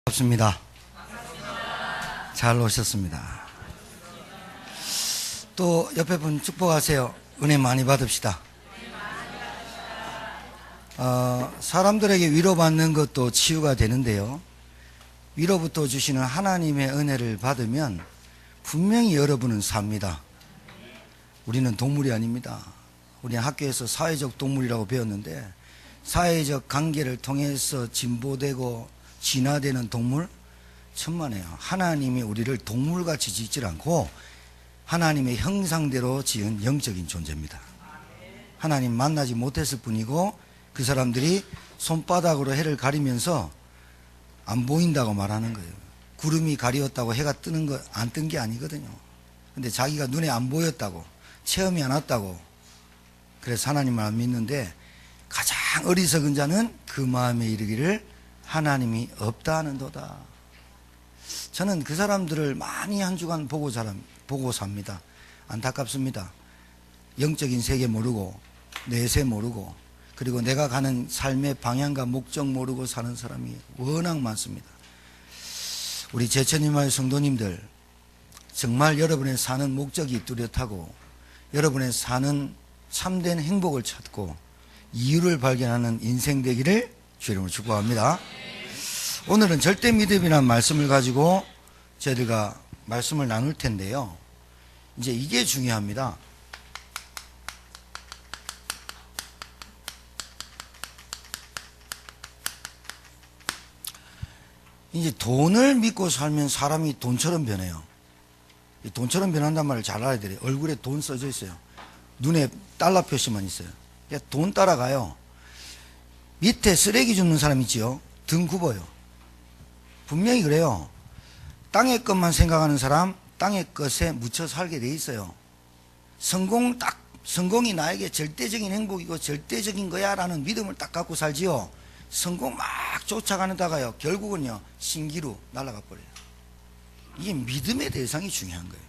반갑습니다. 잘 오셨습니다. 또 옆에 분 축복하세요. 은혜 많이 받읍시다. 사람들에게 위로받는 것도 치유가 되는데요, 위로부터 주시는 하나님의 은혜를 받으면 분명히 여러분은 삽니다. 우리는 동물이 아닙니다. 우리는 학교에서 사회적 동물이라고 배웠는데, 사회적 관계를 통해서 진보되고 진화되는 동물, 천만에요. 하나님이 우리를 동물같이 짓질 않고 하나님의 형상대로 지은 영적인 존재입니다. 하나님 만나지 못했을 뿐이고, 그 사람들이 손바닥으로 해를 가리면서 안 보인다고 말하는 거예요. 구름이 가리웠다고 해가 뜨는 거 안 뜬 게 아니거든요. 근데 자기가 눈에 안 보였다고, 체험이 안 왔다고, 그래서 하나님을 안 믿는데, 가장 어리석은 자는 그 마음에 이르기를 하나님이 없다 하는도다. 저는 그 사람들을 많이 한 주간 보고 삽니다. 안타깝습니다. 영적인 세계 모르고, 내세 모르고, 그리고 내가 가는 삶의 방향과 목적 모르고 사는 사람이 워낙 많습니다. 우리 제천님의 성도님들, 정말 여러분의 사는 목적이 뚜렷하고 여러분의 사는 참된 행복을 찾고 이유를 발견하는 인생 되기를 주의 이름으로 축복합니다. 오늘은 절대 믿음이라는 말씀을 가지고 저희들과 말씀을 나눌 텐데요, 이제 이게 중요합니다. 이제 돈을 믿고 살면 사람이 돈처럼 변해요. 돈처럼 변한단 말을 잘 알아야 돼요. 얼굴에 돈 써져 있어요. 눈에 달러 표시만 있어요. 돈 따라가요. 밑에 쓰레기 줍는 사람 있지요? 등 굽어요. 분명히 그래요. 땅의 것만 생각하는 사람, 땅의 것에 묻혀 살게 돼 있어요. 성공이 나에게 절대적인 행복이고 절대적인 거야 라는 믿음을 딱 갖고 살지요. 성공 막 쫓아가다가요, 결국은요, 신기루 날아가 버려요. 이게 믿음의 대상이 중요한 거예요.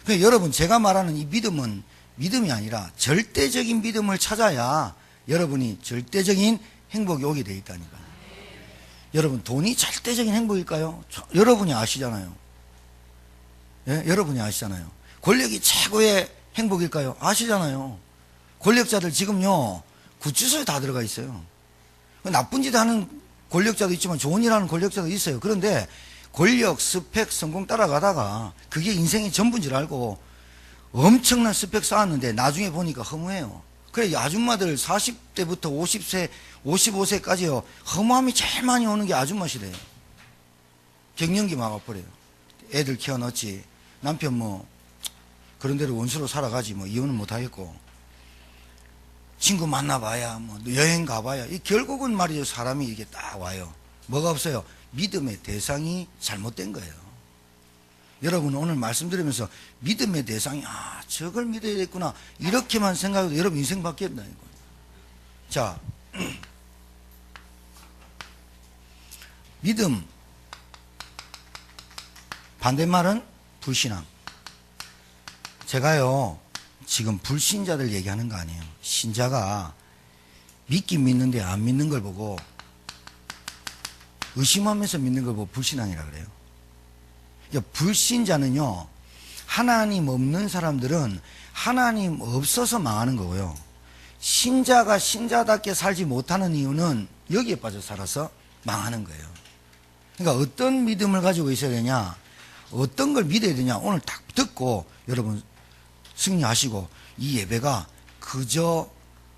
그러니까 여러분, 제가 말하는 이 믿음은 믿음이 아니라 절대적인 믿음을 찾아야 여러분이 절대적인 행복이 오게 돼 있다니까요. 여러분, 돈이 절대적인 행복일까요? 여러분이 아시잖아요. 예? 여러분이 아시잖아요. 권력이 최고의 행복일까요? 아시잖아요. 권력자들 지금요, 구치소에 다 들어가 있어요. 나쁜 짓 하는 권력자도 있지만 좋은 일 하는 권력자도 있어요. 그런데 권력, 스펙, 성공 따라가다가 그게 인생의 전부인 줄 알고 엄청난 스펙 쌓았는데 나중에 보니까 허무해요. 그래, 아줌마들 40대부터 50세, 55세까지요, 허무함이 제일 많이 오는 게 아줌마시래요. 갱년기 막아버려요. 애들 키워넣지, 남편 뭐 그런 대로 원수로 살아가지, 뭐 이혼은 못하겠고, 친구 만나봐야, 뭐 여행 가봐야, 이 결국은 말이죠, 사람이 이게 딱 와요. 뭐가 없어요? 믿음의 대상이 잘못된 거예요. 여러분, 오늘 말씀드리면서 믿음의 대상이, 저걸 믿어야겠구나, 이렇게만 생각해도 여러분 인생 바뀌었다는 거예요. 자, 믿음, 반대말은 불신앙. 제가요, 지금 불신자들 얘기하는 거 아니에요. 신자가 믿긴 믿는데 안 믿는 걸 보고, 의심하면서 믿는 걸 보고 불신앙이라 그래요. 그러니까 불신자는요, 하나님 없는 사람들은 하나님 없어서 망하는 거고요, 신자가 신자답게 살지 못하는 이유는 여기에 빠져 살아서 망하는 거예요. 그러니까 어떤 믿음을 가지고 있어야 되냐, 어떤 걸 믿어야 되냐, 오늘 딱 듣고 여러분 승리하시고, 이 예배가 그저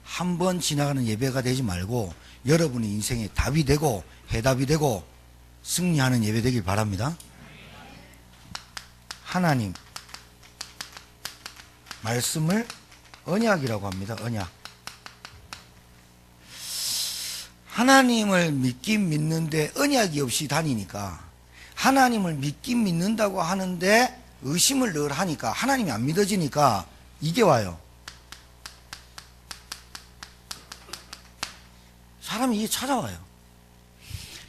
한 번 지나가는 예배가 되지 말고 여러분의 인생의 답이 되고 해답이 되고 승리하는 예배 되길 바랍니다. 하나님 말씀을 언약이라고 합니다. 언약. 하나님을 믿긴 믿는데 언약이 없이 다니니까, 하나님을 믿긴 믿는다고 하는데 의심을 늘 하니까, 하나님이 안 믿어지니까 이게 와요. 사람이 이게 찾아와요.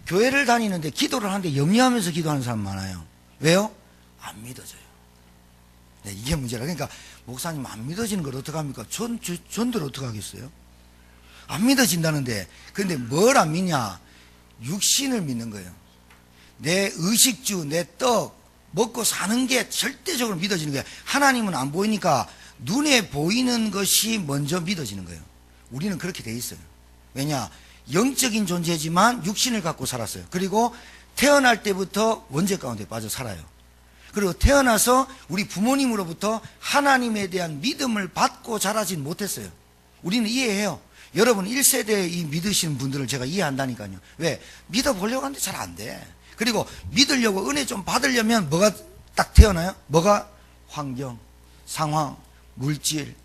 교회를 다니는데 기도를 하는데 염려하면서 기도하는 사람 많아요. 왜요? 안 믿어져요. 네, 이게 문제라. 그러니까 목사님 안 믿어지는 걸 어떡합니까? 전들 어떡하겠어요? 안 믿어진다는데, 근데 뭘 안 믿냐? 육신을 믿는 거예요. 내 의식주, 내 떡 먹고 사는 게 절대적으로 믿어지는 거예요. 하나님은 안 보이니까 눈에 보이는 것이 먼저 믿어지는 거예요. 우리는 그렇게 돼 있어요. 왜냐? 영적인 존재지만 육신을 갖고 살았어요. 그리고 태어날 때부터 원죄 가운데 빠져 살아요. 그리고 태어나서 우리 부모님으로부터 하나님에 대한 믿음을 받고 자라진 못했어요. 우리는 이해해요. 여러분 1세대에 이 믿으시는 분들을 제가 이해한다니까요. 왜? 믿어보려고 하는데 잘 안 돼. 그리고 믿으려고 은혜 좀 받으려면 뭐가 딱 태어나요? 뭐가? 환경, 상황, 물질,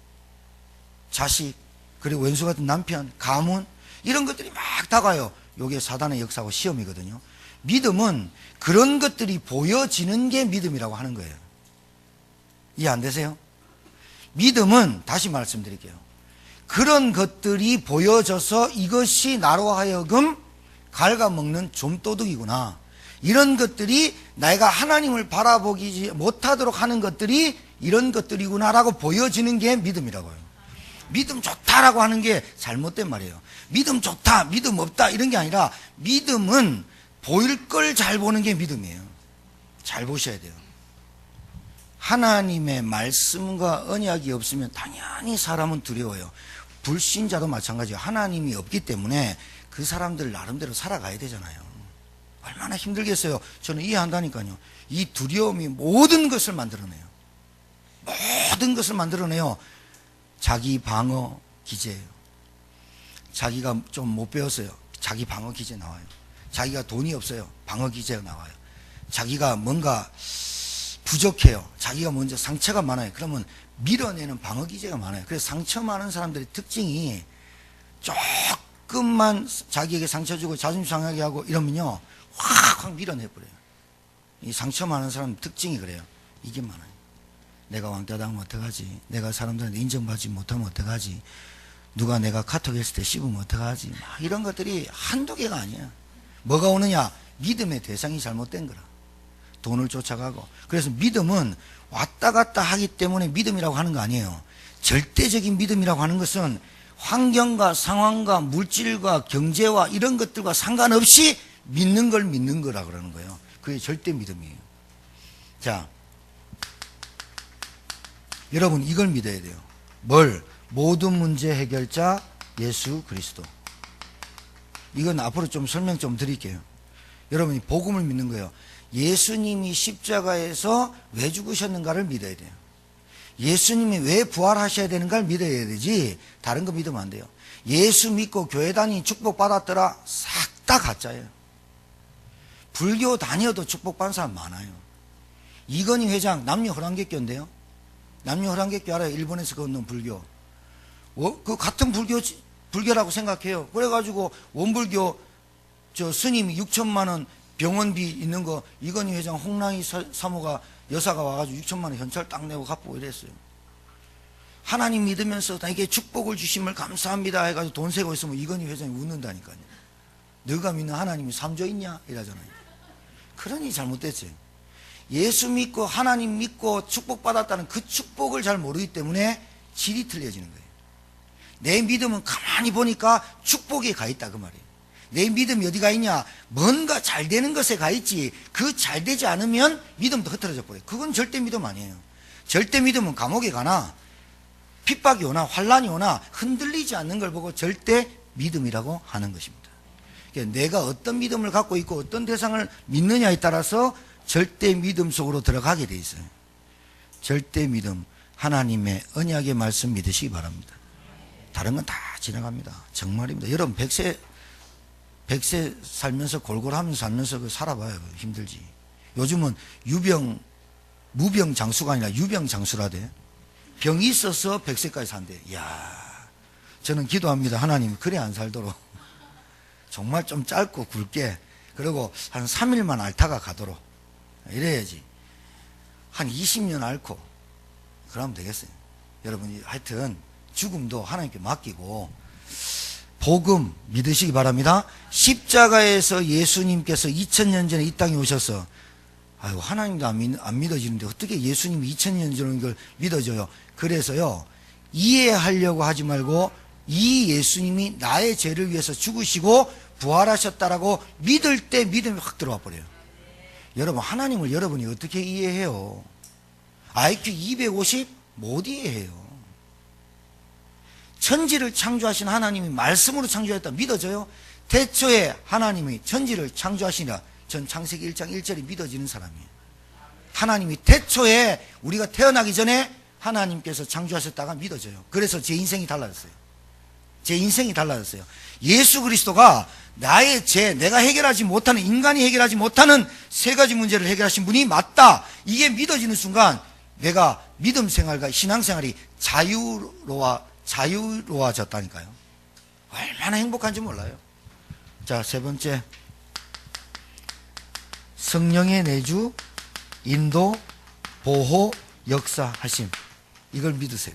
자식, 그리고 원수 같은 남편, 가문, 이런 것들이 막 다가요. 이게 사단의 역사고 시험이거든요. 믿음은 그런 것들이 보여지는 게 믿음이라고 하는 거예요. 이해 안 되세요? 믿음은 다시 말씀드릴게요. 그런 것들이 보여져서 이것이 나로 하여금 갉아먹는 좀도둑이구나. 이런 것들이 내가 하나님을 바라보지 못하도록 하는 것들이 이런 것들이구나라고 보여지는 게 믿음이라고요. 믿음 좋다라고 하는 게 잘못된 말이에요. 믿음 좋다, 믿음 없다 이런 게 아니라 믿음은 보일 걸 잘 보는 게 믿음이에요. 잘 보셔야 돼요. 하나님의 말씀과 언약이 없으면 당연히 사람은 두려워요. 불신자도 마찬가지예요. 하나님이 없기 때문에 그 사람들 나름대로 살아가야 되잖아요. 얼마나 힘들겠어요. 저는 이해한다니까요. 이 두려움이 모든 것을 만들어내요. 모든 것을 만들어내요. 자기 방어 기제예요. 자기가 좀 못 배웠어요. 자기 방어 기제 나와요. 자기가 돈이 없어요. 방어 기제가 나와요. 자기가 뭔가 부족해요. 자기가 먼저 상처가 많아요. 그러면 밀어내는 방어 기제가 많아요. 그래서 상처 많은 사람들의 특징이 조금만 자기에게 상처 주고 자존심 상하게 하고 이러면요 확 밀어내버려요. 이 상처 많은 사람 특징이 그래요. 이게 많아요. 내가 왕따 당하면 어떡하지? 내가 사람들한테 인정받지 못하면 어떡하지? 누가 내가 카톡 했을 때 씹으면 어떡하지? 막 이런 것들이 한두 개가 아니야. 뭐가 오느냐? 믿음의 대상이 잘못된 거라. 돈을 쫓아가고. 그래서 믿음은 왔다 갔다 하기 때문에 믿음이라고 하는 거 아니에요. 절대적인 믿음이라고 하는 것은 환경과 상황과 물질과 경제와 이런 것들과 상관없이 믿는 걸 믿는 거라 그러는 거예요. 그게 절대 믿음이에요. 자, 여러분 이걸 믿어야 돼요. 뭘? 모든 문제 해결자 예수 그리스도. 이건 앞으로 좀 설명 좀 드릴게요. 여러분이 복음을 믿는 거예요. 예수님이 십자가에서 왜 죽으셨는가를 믿어야 돼요. 예수님이 왜 부활하셔야 되는가를 믿어야 되지 다른 거 믿으면 안 돼요. 예수 믿고 교회 다니 축복받았더라 싹 다 가짜예요. 불교 다녀도 축복받은 사람 많아요. 이건희 회장 남녀 호랑객교인데요. 남녀 호랑객교 알아요? 일본에서 건너온 불교. 그 같은 불교라고 생각해요. 그래가지고 원불교 저 스님이 6천만 원 병원비 있는 거 이건희 회장 홍랑이 사모가 여사가 와가지고 6천만 원 현찰 딱 내고 갚고 이랬어요. 하나님 믿으면서 나에게 축복을 주심을 감사합니다 해가지고 돈 세고 있으면 이건희 회장이 웃는다니까요. 너가 믿는 하나님이 3조 있냐? 이러잖아요. 그러니 잘못됐어요. 예수 믿고 하나님 믿고 축복받았다는 그 축복을 잘 모르기 때문에 질이 틀려지는 거예요. 내 믿음은 가만히 보니까 축복에 가 있다 그 말이에요. 내 믿음이 어디 가 있냐? 뭔가 잘 되는 것에 가 있지. 그 잘 되지 않으면 믿음도 흐트러져 버려요. 그건 절대 믿음 아니에요. 절대 믿음은 감옥에 가나 핍박이 오나 환란이 오나 흔들리지 않는 걸 보고 절대 믿음이라고 하는 것입니다. 그러니까 내가 어떤 믿음을 갖고 있고 어떤 대상을 믿느냐에 따라서 절대 믿음 속으로 들어가게 돼 있어요. 절대 믿음, 하나님의 언약의 말씀 믿으시기 바랍니다. 다른 건 다 지나갑니다. 정말입니다. 여러분 100세 살면서 골골하면서 살면서 살아봐요. 힘들지. 요즘은 무병장수가 아니라 유병장수라대. 병이 있어서 100세까지 산대. 이야, 저는 기도합니다. 하나님 그래 안 살도록 정말 좀 짧고 굵게 그리고 한 3일만 앓다가 가도록 이래야지. 한 20년 앓고 그러면 되겠어요. 여러분이 하여튼 죽음도 하나님께 맡기고 복음 믿으시기 바랍니다. 십자가에서 예수님께서 2000년 전에 이 땅에 오셔서 아유 하나님도 안 믿어지는데 어떻게 예수님이 2000년 전인 걸 믿어져요. 그래서요 이해하려고 하지 말고 이 예수님이 나의 죄를 위해서 죽으시고 부활하셨다라고 믿을 때 믿음이 확 들어와 버려요. 여러분, 하나님을 여러분이 어떻게 이해해요? IQ 250 못 이해해요. 천지를 창조하신 하나님이 말씀으로 창조했다 믿어져요? 태초에 하나님이 천지를 창조하시니라. 전 창세기 1장 1절이 믿어지는 사람이에요. 하나님이 태초에 우리가 태어나기 전에 하나님께서 창조하셨다가 믿어져요. 그래서 제 인생이 달라졌어요. 제 인생이 달라졌어요. 예수 그리스도가 나의 죄, 내가 해결하지 못하는, 인간이 해결하지 못하는 세 가지 문제를 해결하신 분이 맞다. 이게 믿어지는 순간 내가 믿음 생활과 신앙 생활이 자유로워졌다니까요. 얼마나 행복한지 몰라요. 자, 세 번째. 성령의 내주, 인도, 보호, 역사하심. 이걸 믿으세요.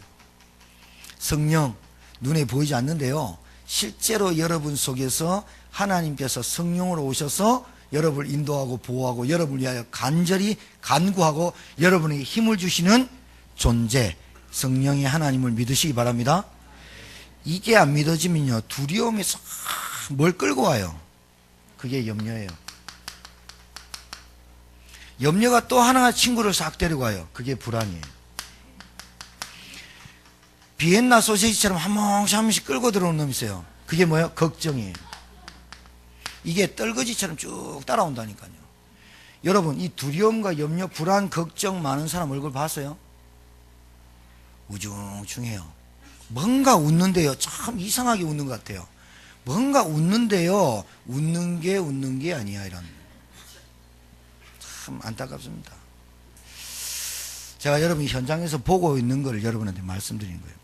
성령, 눈에 보이지 않는데요, 실제로 여러분 속에서 하나님께서 성령으로 오셔서 여러분을 인도하고 보호하고 여러분을 위하여 간절히 간구하고 여러분에게 힘을 주시는 존재, 성령의 하나님을 믿으시기 바랍니다. 이게 안 믿어지면요, 두려움이 싹 뭘 끌고 와요? 그게 염려예요. 염려가 또 하나 친구를 싹 데리고 와요. 그게 불안이에요. 비엔나 소시지처럼 한 번씩 끌고 들어오는 놈이 있어요. 그게 뭐예요? 걱정이에요. 이게 떨거지처럼 쭉 따라온다니까요. 여러분, 이 두려움과 염려, 불안, 걱정 많은 사람 얼굴 봤어요? 우중충해요. 뭔가 웃는데요, 참 이상하게 웃는 것 같아요. 뭔가 웃는데요, 웃는 게 아니야. 이런, 참 안타깝습니다. 제가 여러분이 현장에서 보고 있는 걸 여러분한테 말씀드리는 거예요.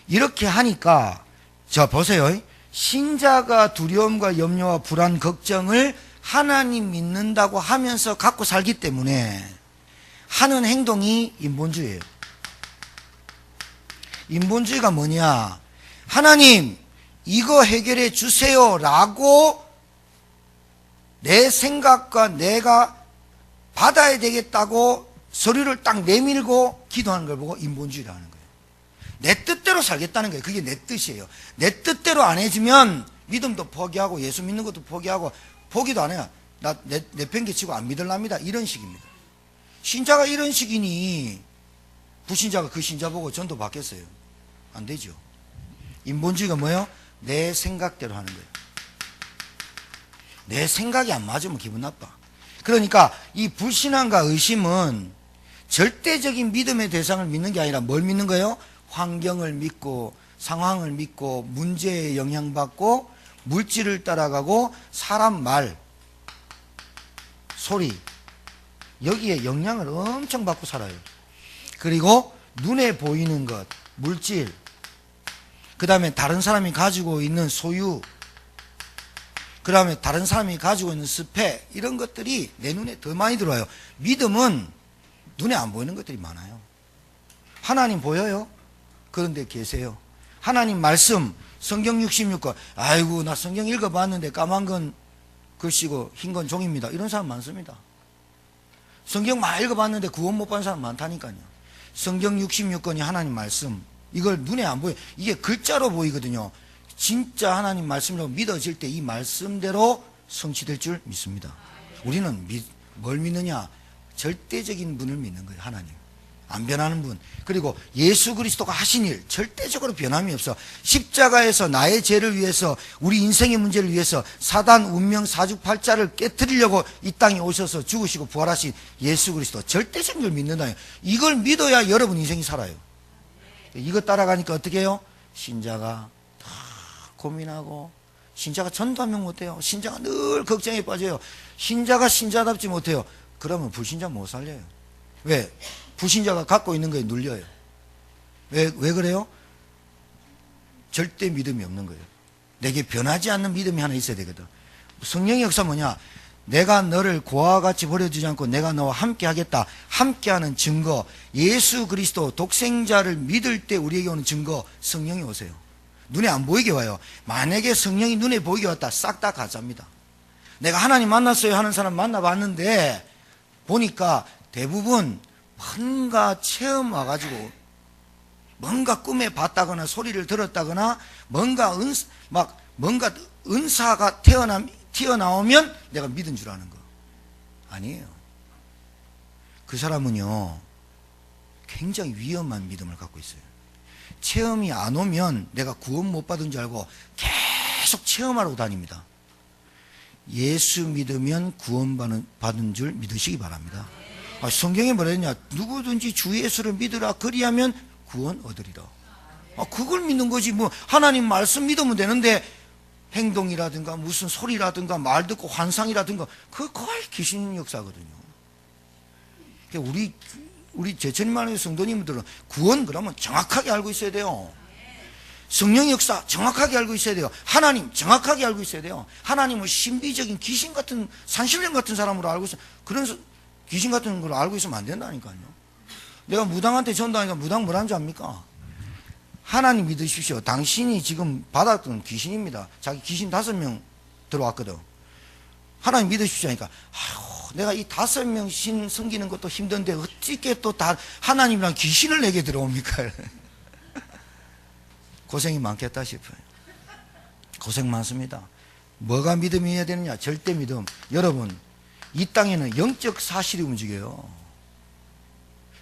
이렇게 하니까, 자, 보세요. 신자가 두려움과 염려와 불안, 걱정을 하나님 믿는다고 하면서 갖고 살기 때문에 하는 행동이 인본주의예요. 인본주의가 뭐냐? 하나님, 이거 해결해 주세요 라고 내 생각과 내가 받아야 되겠다고 서류를 딱 내밀고 기도하는 걸 보고 인본주의라는 거예요. 내 뜻대로 살겠다는 거예요. 그게 내 뜻이에요. 내 뜻대로 안 해주면 믿음도 포기하고 예수 믿는 것도 포기하고 포기도 안 해요. 나 내팽개치고 안 믿을랍니다. 이런 식입니다. 신자가 이런 식이니 불신자가 그 신자 보고 전도 받겠어요? 안 되죠. 인본주의가 뭐예요? 내 생각대로 하는 거예요. 내 생각이 안 맞으면 기분 나빠. 그러니까 이 불신앙과 의심은 절대적인 믿음의 대상을 믿는 게 아니라 뭘 믿는 거예요? 환경을 믿고 상황을 믿고 문제에 영향받고 물질을 따라가고 사람 말, 소리, 여기에 영향을 엄청 받고 살아요. 그리고 눈에 보이는 것, 물질, 그 다음에 다른 사람이 가지고 있는 소유, 그 다음에 다른 사람이 가지고 있는 스펙, 이런 것들이 내 눈에 더 많이 들어와요. 믿음은 눈에 안 보이는 것들이 많아요. 하나님 보여요? 그런데 계세요. 하나님 말씀, 성경 66권, 아이고 나 성경 읽어봤는데 까만 건 글씨고 흰 건 종입니다. 이런 사람 많습니다. 성경 많이 읽어봤는데 구원 못 받은 사람 많다니까요. 성경 66권이 하나님 말씀, 이걸 눈에 안 보여요. 이게 글자로 보이거든요. 진짜 하나님 말씀이라고 믿어질 때 이 말씀대로 성취될 줄 믿습니다. 우리는 뭘 믿느냐? 절대적인 분을 믿는 거예요. 하나님, 안 변하는 분. 그리고 예수 그리스도가 하신 일 절대적으로 변함이 없어. 십자가에서 나의 죄를 위해서, 우리 인생의 문제를 위해서 사단 운명 사주팔자를 깨뜨리려고 이 땅에 오셔서 죽으시고 부활하신 예수 그리스도, 절대적인 걸 믿는다. 이걸 믿어야 여러분 인생이 살아요. 이거 따라가니까 어떻게 해요? 신자가 다 고민하고, 신자가 전도하면 못해요. 신자가 늘 걱정에 빠져요. 신자가 신자답지 못해요. 그러면 불신자 못 살려요. 왜? 불신자가 갖고 있는 거에 눌려요. 왜 그래요? 절대 믿음이 없는 거예요. 내게 변하지 않는 믿음이 하나 있어야 되거든. 성령의 역사 뭐냐? 내가 너를 고아와 같이 버려두지 않고 내가 너와 함께 하겠다. 함께하는 증거, 예수 그리스도 독생자를 믿을 때 우리에게 오는 증거, 성령이 오세요. 눈에 안 보이게 와요. 만약에 성령이 눈에 보이게 왔다, 싹 다 가짜입니다. 내가 하나님 만났어요 하는 사람 만나봤는데 보니까 대부분 뭔가 체험 와가지고 뭔가 꿈에 봤다거나 소리를 들었다거나 뭔가 은사가 튀어나오면 내가 믿은 줄 아는 거 아니에요. 그 사람은요, 굉장히 위험한 믿음을 갖고 있어요. 체험이 안 오면 내가 구원 못 받은 줄 알고 계속 체험하러 다닙니다. 예수 믿으면 구원받은 줄 믿으시기 바랍니다. 성경에 뭐라 했냐? 누구든지 주 예수를 믿으라 그리하면 구원 얻으리라. 그걸 믿는 거지. 뭐 하나님 말씀 믿으면 되는데 행동이라든가 무슨 소리라든가 말 듣고 환상이라든가 그거 거의 귀신 역사거든요. 우리 제천만의 성도님들은 구원 그러면 정확하게 알고 있어야 돼요. 성령 역사 정확하게 알고 있어야 돼요. 하나님 정확하게 알고 있어야 돼요. 하나님을 신비적인 귀신 같은 산신령 같은 사람으로 알고 있어. 그런 귀신 같은 걸 알고 있으면 안 된다니까요. 내가 무당한테 전도하니까 무당 뭐라는 줄 압니까? 하나님 믿으십시오. 당신이 지금 받았던 귀신입니다. 자기 귀신 5명 들어왔거든. 하나님 믿으십시오 하니까 내가 이 5명 신 섬기는 것도 힘든데 어떻게 또 다 하나님이랑 귀신을 내게 들어옵니까? 고생이 많겠다 싶어요. 고생 많습니다. 뭐가 믿음이어야 되느냐? 절대 믿음. 여러분, 이 땅에는 영적 사실이 움직여요.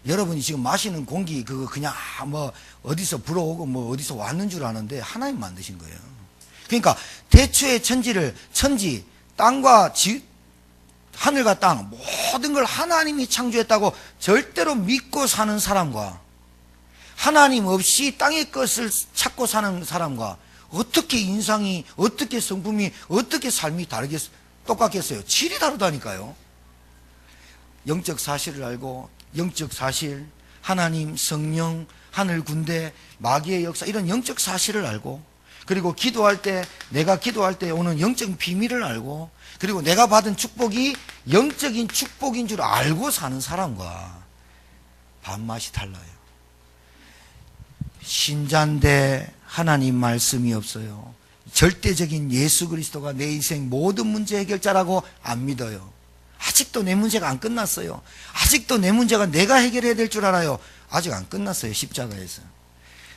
여러분이 지금 마시는 공기 그거 그냥 뭐 어디서 불어오고 뭐 어디서 왔는 줄 아는데 하나님 만드신 거예요. 그러니까 태초의 천지 땅과 하늘과 땅 모든 걸 하나님이 창조했다고 절대로 믿고 사는 사람과 하나님 없이 땅의 것을 찾고 사는 사람과 어떻게 인상이, 어떻게 성품이, 어떻게 삶이 똑같겠어요? 질이 다르다니까요. 영적 사실을 알고 영적 사실, 하나님, 성령, 하늘 군대, 마귀의 역사 이런 영적 사실을 알고 그리고 기도할 때 내가 기도할 때 오는 영적 비밀을 알고 그리고 내가 받은 축복이 영적인 축복인 줄 알고 사는 사람과 밥맛이 달라요. 신자인데 하나님 말씀이 없어요. 절대적인 예수 그리스도가 내 인생 모든 문제 해결자라고 안 믿어요. 아직도 내 문제가 안 끝났어요. 아직도 내 문제가 내가 해결해야 될 줄 알아요. 아직 안 끝났어요. 십자가에서.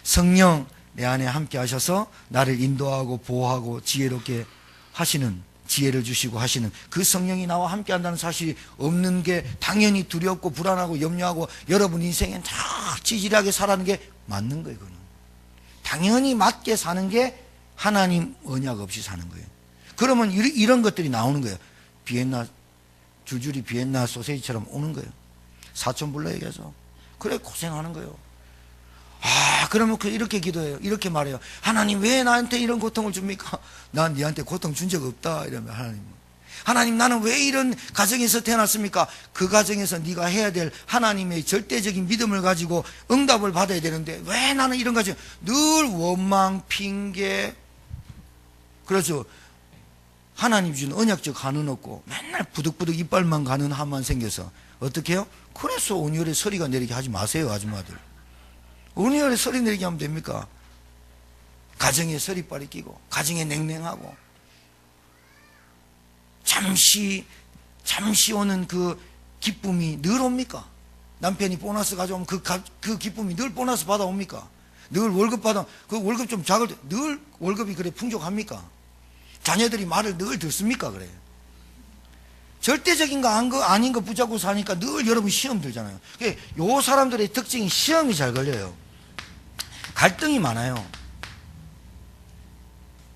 성령 내 안에 함께 하셔서 나를 인도하고 보호하고 지혜롭게 하시는, 지혜를 주시고 하시는 그 성령이 나와 함께 한다는 사실이 없는 게 당연히 두렵고 불안하고 염려하고 여러분 인생에 다 찌질하게 살아가는 게 맞는 거예요. 그거는 당연히 맞게 사는 게 하나님 언약 없이 사는 거예요. 그러면 이런 것들이 나오는 거예요. 비엔나 줄줄이 비엔나 소세지처럼 오는 거예요. 사촌 불러 얘기해서 그래 고생하는 거예요. 그러면 이렇게 기도해요. 이렇게 말해요. 하나님 왜 나한테 이런 고통을 줍니까? 난 니한테 고통 준 적 없다. 이러면 하나님 나는 왜 이런 가정에서 태어났습니까? 그 가정에서 네가 해야 될 하나님의 절대적인 믿음을 가지고 응답을 받아야 되는데 왜 나는 이런 가정 늘 원망 핑계 그래서 하나님 주는 언약적 한은 없고 맨날 부득부득 이빨만 가는 한만 생겨서 어떻게 해요? 그래서 온열에 서리가 내리게 하지 마세요. 아줌마들 온열에 서리 내리게 하면 됩니까? 가정에 서리빨이 끼고 가정에 냉랭하고 잠시 오는 그 기쁨이 늘 옵니까? 남편이 보너스 가져오면 그 기쁨이 늘 보너스 받아옵니까? 늘 월급 그 월급 좀 작을 때 늘 월급이 그래 풍족합니까? 자녀들이 말을 늘 듣습니까? 그래. 절대적인 거 아닌 거 붙잡고 사니까 늘 여러분 시험 들잖아요. 요 사람들의 특징이 시험이 잘 걸려요. 갈등이 많아요.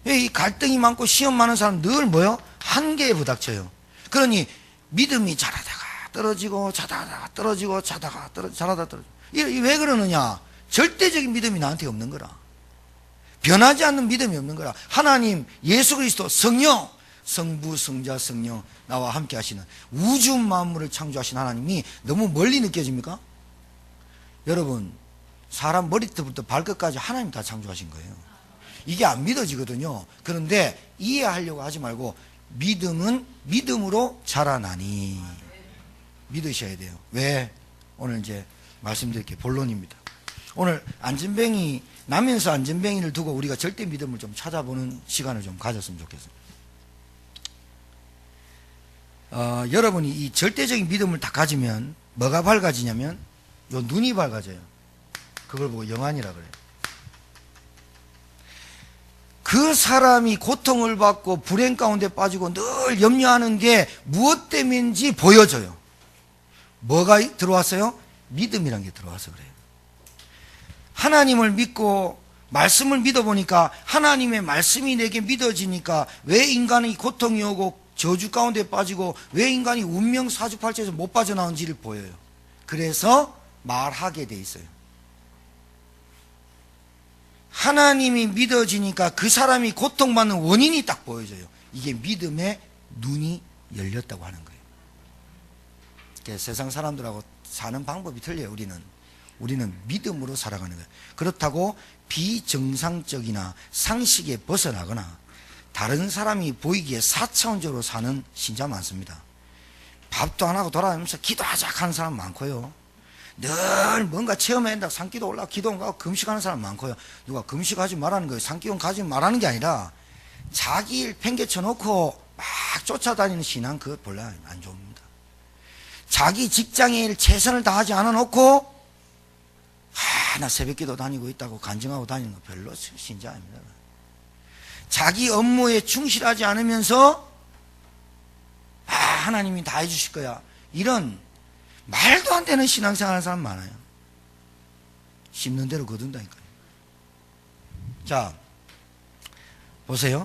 이 갈등이 많고 시험 많은 사람 늘 뭐요? 한계에 부닥쳐요. 그러니 믿음이 자라다가 떨어지고 자다가 떨어지고 자다가 자라다 떨어지고 왜 그러느냐? 절대적인 믿음이 나한테 없는 거라. 변하지 않는 믿음이 없는 거라. 하나님 예수 그리스도 성령 성부 성자 성령 나와 함께 하시는 우주 만물을 창조하신 하나님이 너무 멀리 느껴집니까? 여러분 사람 머리부터 발끝까지 하나님 다 창조하신 거예요. 이게 안 믿어지거든요. 그런데 이해하려고 하지 말고 믿음은 믿음으로 자라나니 믿으셔야 돼요. 왜? 오늘 이제 말씀드릴 게 본론입니다. 오늘 안전뱅이 나면서 안전뱅이를 두고 우리가 절대 믿음을 좀 찾아보는 시간을 좀 가졌으면 좋겠어요. 여러분이 이 절대적인 믿음을 다 가지면 뭐가 밝아지냐면 요 눈이 밝아져요. 그걸 보고 영안이라 그래요. 그 사람이 고통을 받고 불행 가운데 빠지고 늘 염려하는 게 무엇 때문인지 보여줘요. 뭐가 들어왔어요? 믿음이란 게 들어와서 그래요. 하나님을 믿고 말씀을 믿어보니까 하나님의 말씀이 내게 믿어지니까 왜 인간이 고통이 오고 저주 가운데 빠지고 왜 인간이 운명 사주팔자에서 못 빠져나온지를 보여요. 그래서 말하게 돼 있어요. 하나님이 믿어지니까 그 사람이 고통받는 원인이 딱 보여져요. 이게 믿음의 눈이 열렸다고 하는 거예요. 세상 사람들하고 사는 방법이 틀려요. 우리는 믿음으로 살아가는 거예요. 그렇다고 비정상적이나 상식에 벗어나거나 다른 사람이 보이기에 4차원적으로 사는 신자 많습니다. 밥도 안 하고 돌아다니면서 기도하자 하는 사람 많고요. 늘 뭔가 체험해야 된다고 산기도 올라가 기도 가고 금식하는 사람 많고요. 누가 금식하지 말라는 거예요. 산기도 가지 말라는 게 아니라 자기 일 팽개쳐 놓고 막 쫓아다니는 신앙, 그거 별로 안 좋습니다. 자기 직장의 일 최선을 다하지 않아 놓고 나 새벽기도 다니고 있다고 간증하고 다니는 거 별로 신자 아닙니다. 자기 업무에 충실하지 않으면서 하나님이 다 해주실 거야, 이런 말도 안 되는 신앙생활 하는 사람 많아요. 심는 대로 거둔다니까요. 자, 보세요.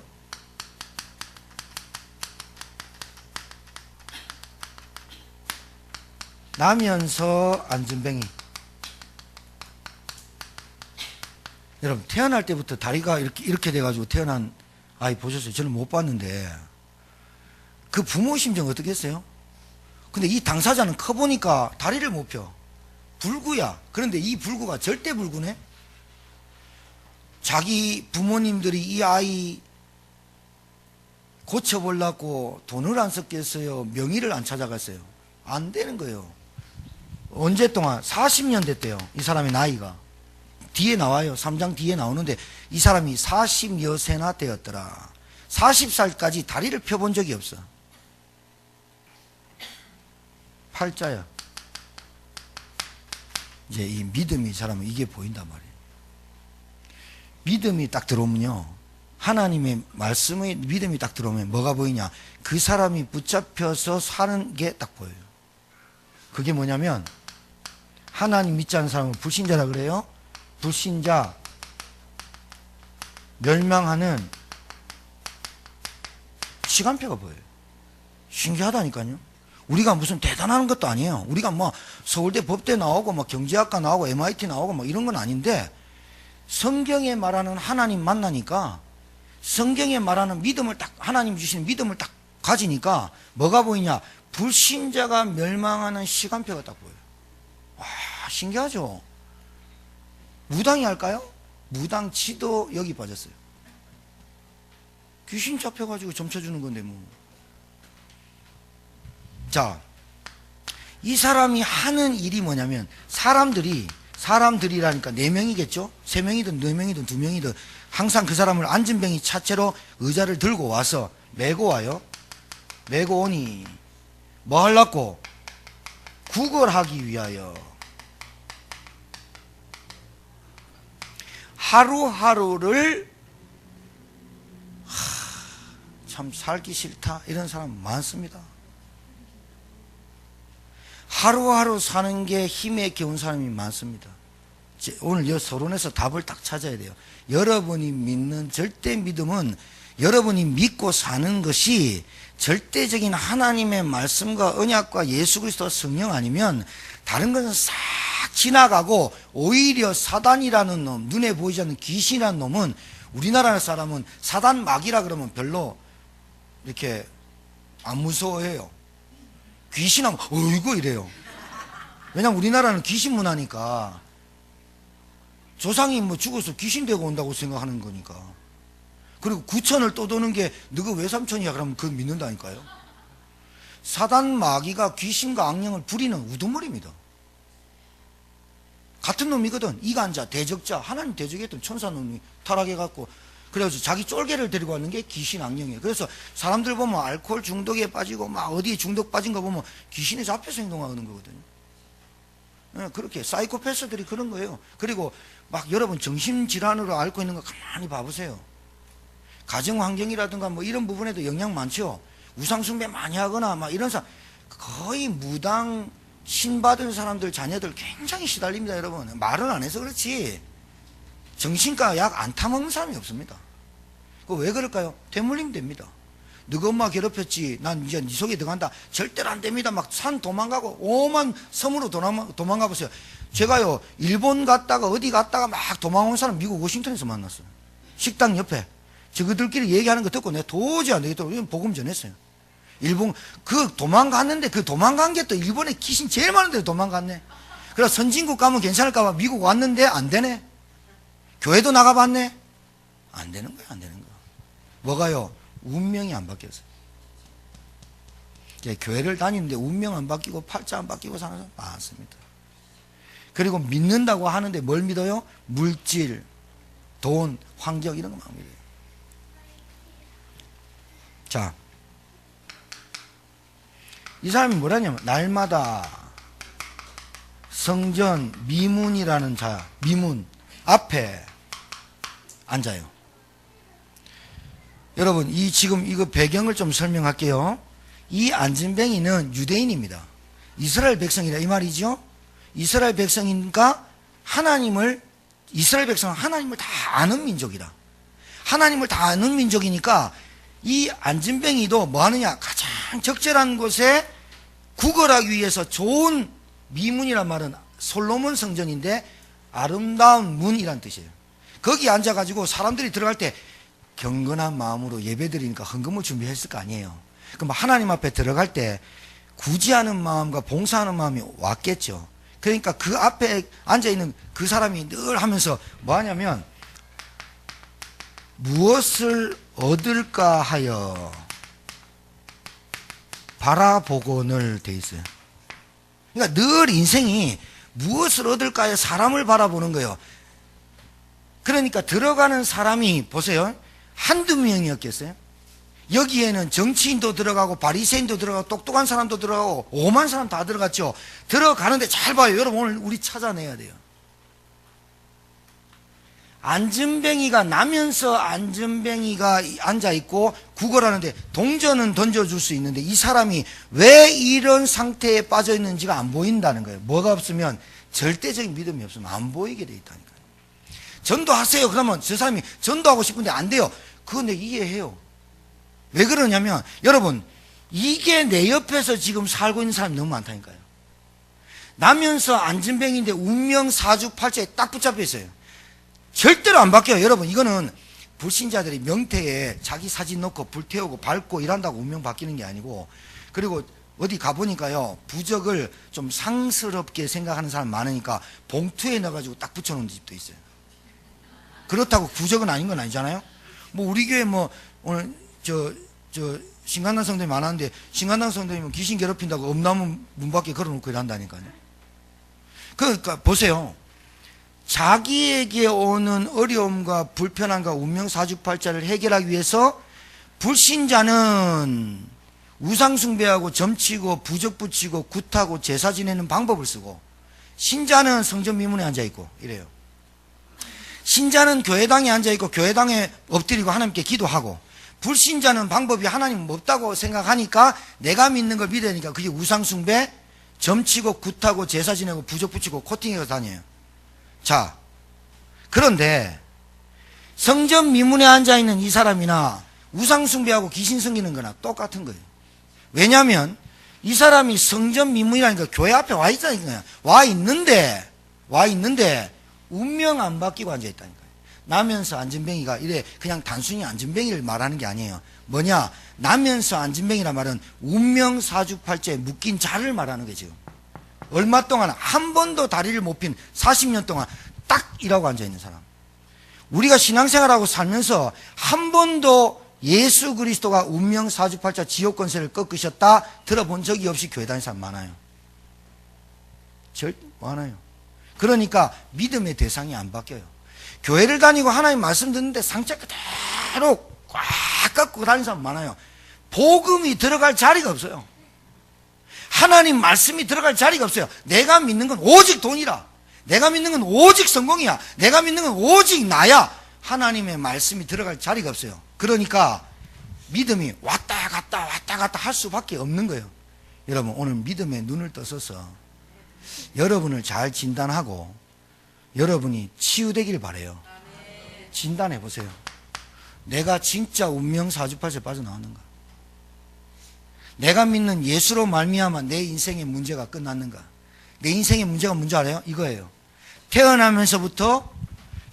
남현서 안전뱅이. 여러분, 태어날 때부터 다리가 이렇게 돼가지고 태어난 아이 보셨어요? 저는 못 봤는데 그 부모 심정 어떻게 했어요? 근데 이 당사자는 커보니까 다리를 못 펴. 불구야. 그런데 이 불구가 절대 불구네. 자기 부모님들이 이 아이 고쳐보려고 돈을 안 썼겠어요? 명의를 안 찾아갔어요? 안 되는 거예요. 언제 동안? 40년 됐대요. 이 사람의 나이가. 뒤에 나와요. 3장 뒤에 나오는데 이 사람이 40여 세나 되었더라. 40살까지 다리를 펴본 적이 없어. 팔자야. 이제 이 믿음이 사람은 이게 보인단 말이에요. 믿음이 딱 들어오면요, 하나님의 말씀의 믿음이 딱 들어오면 뭐가 보이냐? 그 사람이 붙잡혀서 사는 게 딱 보여요. 그게 뭐냐면, 하나님 믿지 않는 사람은 불신자라 그래요. 불신자, 멸망하는 시간표가 보여요. 신기하다니까요. 우리가 무슨 대단한 것도 아니에요. 우리가 뭐 서울대 법대 나오고 뭐 경제학과 나오고 MIT 나오고 뭐 이런 건 아닌데, 성경에 말하는 하나님 만나니까, 성경에 말하는 믿음을 딱, 하나님 주시는 믿음을 딱 가지니까 뭐가 보이냐? 불신자가 멸망하는 시간표가 딱 보여요. 와, 신기하죠? 무당이 할까요? 무당치도 여기 빠졌어요. 귀신 잡혀가지고 점쳐주는 건데 뭐. 자, 이 사람이 하는 일이 뭐냐면, 사람들이라니까 4명이겠죠? 3명이든 4명이든 2명이든 항상 그 사람을 안전뱅이 차체로 의자를 들고 와서 메고 와요. 메고 오니 뭐 하려고? 구걸하기 위하여. 하루하루를 참 살기 싫다 이런 사람 많습니다. 하루하루 사는 게 힘에 겨운 사람이 많습니다. 오늘 이 서론에서 답을 딱 찾아야 돼요. 여러분이 믿는 절대 믿음은 여러분이 믿고 사는 것이 절대적인 하나님의 말씀과 언약과 예수 그리스도 성령 아니면 다른 것은 싹 지나가고, 오히려 사단이라는 놈, 눈에 보이지 않는 귀신이라는 놈은, 우리나라 사람은 사단 마귀라 그러면 별로 이렇게 안 무서워해요. 귀신하면 어이구 이래요. 왜냐면 우리나라는 귀신 문화니까. 조상이 뭐 죽어서 귀신 되고 온다고 생각하는 거니까. 그리고 구천을 떠도는 게 너가 외삼촌이야 그러면 그거 믿는다니까요. 사단 마귀가 귀신과 악령을 부리는 우두머리입니다. 같은 놈이거든. 이간자, 대적자, 하나님 대적했던 천사놈이 타락해갖고, 그래가지고 자기 쫄개를 데리고 왔는 게 귀신 악령이에요. 그래서 사람들 보면 알코올 중독에 빠지고 막 어디에 중독 빠진 거 보면 귀신에 잡혀서 행동하는 거거든요. 그렇게 사이코패스들이 그런 거예요. 그리고 막 여러분 정신질환으로 앓고 있는 거 가만히 봐보세요. 가정 환경이라든가 뭐 이런 부분에도 영향 많죠. 우상숭배 많이 하거나 막 이런 사람, 거의 무당 신받은 사람들 자녀들 굉장히 시달립니다. 여러분, 말은 안 해서 그렇지 정신과 약 안 타먹는 사람이 없습니다. 왜 그럴까요? 대물림 됩니다. 너가 엄마 괴롭혔지, 난 이제 네 속에 들어간다. 절대로 안 됩니다. 막 산 도망가고 오만 섬으로 도망가 보세요. 제가요 일본 갔다가 어디 갔다가 막 도망온 사람 미국 워싱턴에서 만났어요. 식당 옆에 저그들끼리 얘기하는 거 듣고 내가 도저히 안 되겠다고 복음 전했어요. 일본 도망갔는데 그 도망간 게 또 일본에 귀신 제일 많은 데로 도망갔네. 그래서 선진국 가면 괜찮을까 봐 미국 왔는데 안 되네. 교회도 나가봤네. 안 되는 거야, 안 되는 거야. 뭐가요? 운명이 안 바뀌었어요. 교회를 다니는데 운명 안 바뀌고 팔자 안 바뀌고 사는 사람 많습니다. 그리고 믿는다고 하는데 뭘 믿어요? 물질, 돈, 환경 이런 거만 믿어요. 자, 이 사람이 뭐라냐면 날마다 성전 미문이라는 자, 미문 앞에 앉아요. 여러분, 지금 이거 배경을 좀 설명할게요. 이 안진뱅이는 유대인입니다. 이스라엘 백성이라 이 말이죠. 이스라엘 백성이니까 이스라엘 백성은 하나님을 다 아는 민족이다. 하나님을 다 아는 민족이니까 이 안진뱅이도 뭐 하느냐, 가장 적절한 곳에 구걸하기 위해서 좋은 미문이란 말은 솔로몬 성전인데 아름다운 문이란 뜻이에요. 거기 앉아가지고 사람들이 들어갈 때 경건한 마음으로 예배드리니까 헌금을 준비했을 거 아니에요. 그럼 하나님 앞에 들어갈 때 구제하는 마음과 봉사하는 마음이 왔겠죠. 그러니까 그 앞에 앉아있는 그 사람이 늘 하면서 뭐 하냐면 무엇을 얻을까 하여 바라보고늘 돼 있어요. 그러니까 늘 인생이 무엇을 얻을까 하여 사람을 바라보는 거예요. 그러니까 들어가는 사람이 보세요. 한두 명이었겠어요? 여기에는 정치인도 들어가고 바리새인도 들어가고 똑똑한 사람도 들어가고 오만 사람 다 들어갔죠. 들어가는데 잘 봐요. 여러분, 오늘 우리 찾아내야 돼요. 안진뱅이가 나면서 안진뱅이가 앉아있고 구걸하는데 동전은 던져줄 수 있는데 이 사람이 왜 이런 상태에 빠져있는지가 안 보인다는 거예요. 뭐가 없으면 절대적인 믿음이 없으면 안 보이게 돼 있다니까요. 전도하세요. 그러면 저 사람이 전도하고 싶은데 안 돼요. 그건 내가 이해해요. 왜 그러냐면 여러분, 이게 내 옆에서 지금 살고 있는 사람이 너무 많다니까요. 나면서 안진뱅이인데 운명 사주팔자에 딱 붙잡혀 있어요. 절대로 안 바뀌어요. 여러분, 이거는 불신자들이 명태에 자기 사진 넣고 불태우고 밟고 이런다고 운명 바뀌는 게 아니고, 그리고 어디 가보니까요, 부적을 좀 상스럽게 생각하는 사람 많으니까 봉투에 넣어가지고 딱 붙여놓은 집도 있어요. 그렇다고 부적은 아닌 건 아니잖아요. 뭐 우리 교회 뭐 오늘 신간당 성도님 많았는데 신간당 성도님은 귀신 괴롭힌다고 엄나무 문 밖에 걸어놓고 일한다니까요. 그러니까 보세요. 자기에게 오는 어려움과 불편함과 운명 사주팔자를 해결하기 위해서 불신자는 우상숭배하고 점치고 부적 붙이고 굿하고 제사 지내는 방법을 쓰고, 신자는 성전 미문에 앉아있고 이래요. 신자는 교회당에 앉아있고 교회당에 엎드리고 하나님께 기도하고, 불신자는 방법이 하나님 없다고 생각하니까 내가 믿는 걸 믿어야 되니까 그게 우상숭배, 점치고 굿하고 제사 지내고 부적 붙이고 코팅해서 다녀요. 자, 그런데 성전 미문에 앉아있는 이 사람이나 우상숭배하고 귀신 섬기는 거나 똑같은 거예요. 왜냐하면 이 사람이 성전 미문이라니까 교회 앞에 와 있다니까요. 와 있는데 운명 안 바뀌고 앉아있다니까요. 나면서 안진뱅이가 이래 그냥 단순히 안진뱅이를 말하는 게 아니에요. 뭐냐, 나면서 안진뱅이란 말은 운명 사주팔자에 묶인 자를 말하는 거죠. 얼마 동안 한 번도 다리를 못 핀 40년 동안 딱 이라고 앉아있는 사람. 우리가 신앙생활하고 살면서 한 번도 예수 그리스도가 운명 사주팔자 지옥 권세를 꺾으셨다 들어본 적이 없이 교회 다니는 사람 많아요. 많아요. 그러니까 믿음의 대상이 안 바뀌어요. 교회를 다니고 하나님 말씀 듣는데 상처 그대로 꽉 깎고 다니는 사람 많아요. 복음이 들어갈 자리가 없어요. 하나님 말씀이 들어갈 자리가 없어요. 내가 믿는 건 오직 돈이라. 내가 믿는 건 오직 성공이야. 내가 믿는 건 오직 나야. 하나님의 말씀이 들어갈 자리가 없어요. 그러니까 믿음이 왔다 갔다 할 수밖에 없는 거예요. 여러분, 오늘 믿음의 눈을 떠서서 여러분을 잘 진단하고 여러분이 치유되길 바라요. 진단해 보세요. 내가 진짜 운명 사주팔자에 빠져나왔는가? 내가 믿는 예수로 말미암아 내 인생의 문제가 끝났는가? 내 인생의 문제가 뭔지 알아요? 이거예요. 태어나면서부터,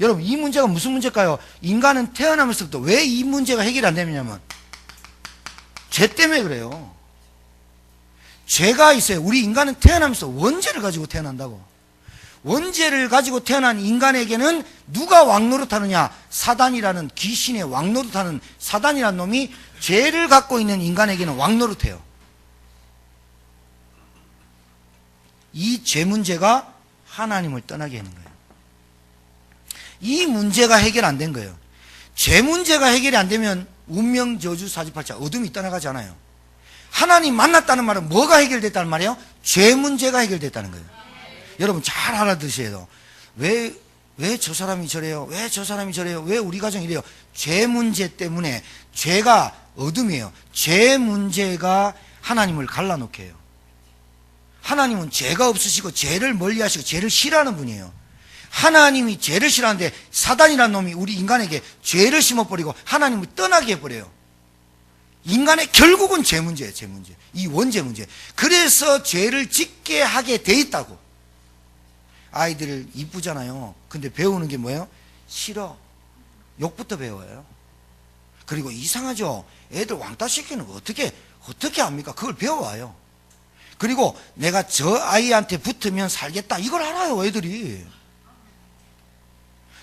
여러분, 이 문제가 무슨 문제일까요? 인간은 태어나면서부터 왜 이 문제가 해결이 안 되냐면 죄 때문에 그래요. 죄가 있어요. 우리 인간은 태어나면서 원죄를 가지고 태어난다고. 원죄를 가지고 태어난 인간에게는 누가 왕노릇하느냐? 사단이라는 귀신의 왕노릇하는 사단이라는 놈이 죄를 갖고 있는 인간에게는 왕노릇해요. 이 죄 문제가 하나님을 떠나게 하는 거예요. 이 문제가 해결 안 된 거예요. 죄 문제가 해결이 안 되면 운명, 저주, 사주팔자, 어둠이 떠나가지 않아요. 하나님 만났다는 말은 뭐가 해결됐다는 말이에요? 죄 문제가 해결됐다는 거예요. 여러분 잘 알아두셔야 돼요. 왜 저 사람이 저래요? 왜 저 사람이 저래요? 왜 우리 가정이 이래요? 죄 문제 때문에. 죄가 어둠이에요. 죄 문제가 하나님을 갈라놓게 해요. 하나님은 죄가 없으시고 죄를 멀리하시고 죄를 싫어하는 분이에요. 하나님이 죄를 싫어하는데 사단이라는 놈이 우리 인간에게 죄를 심어버리고 하나님을 떠나게 해버려요. 인간의 결국은 죄 문제예요. 죄 문제. 이 원죄 문제. 그래서 죄를 짓게 하게 돼 있다고. 아이들 이쁘잖아요. 근데 배우는 게 뭐예요? 싫어. 욕부터 배워요. 그리고 이상하죠. 애들 왕따 시키는 거 어떻게 합니까? 그걸 배워와요. 그리고 내가 저 아이한테 붙으면 살겠다, 이걸 알아요. 애들이.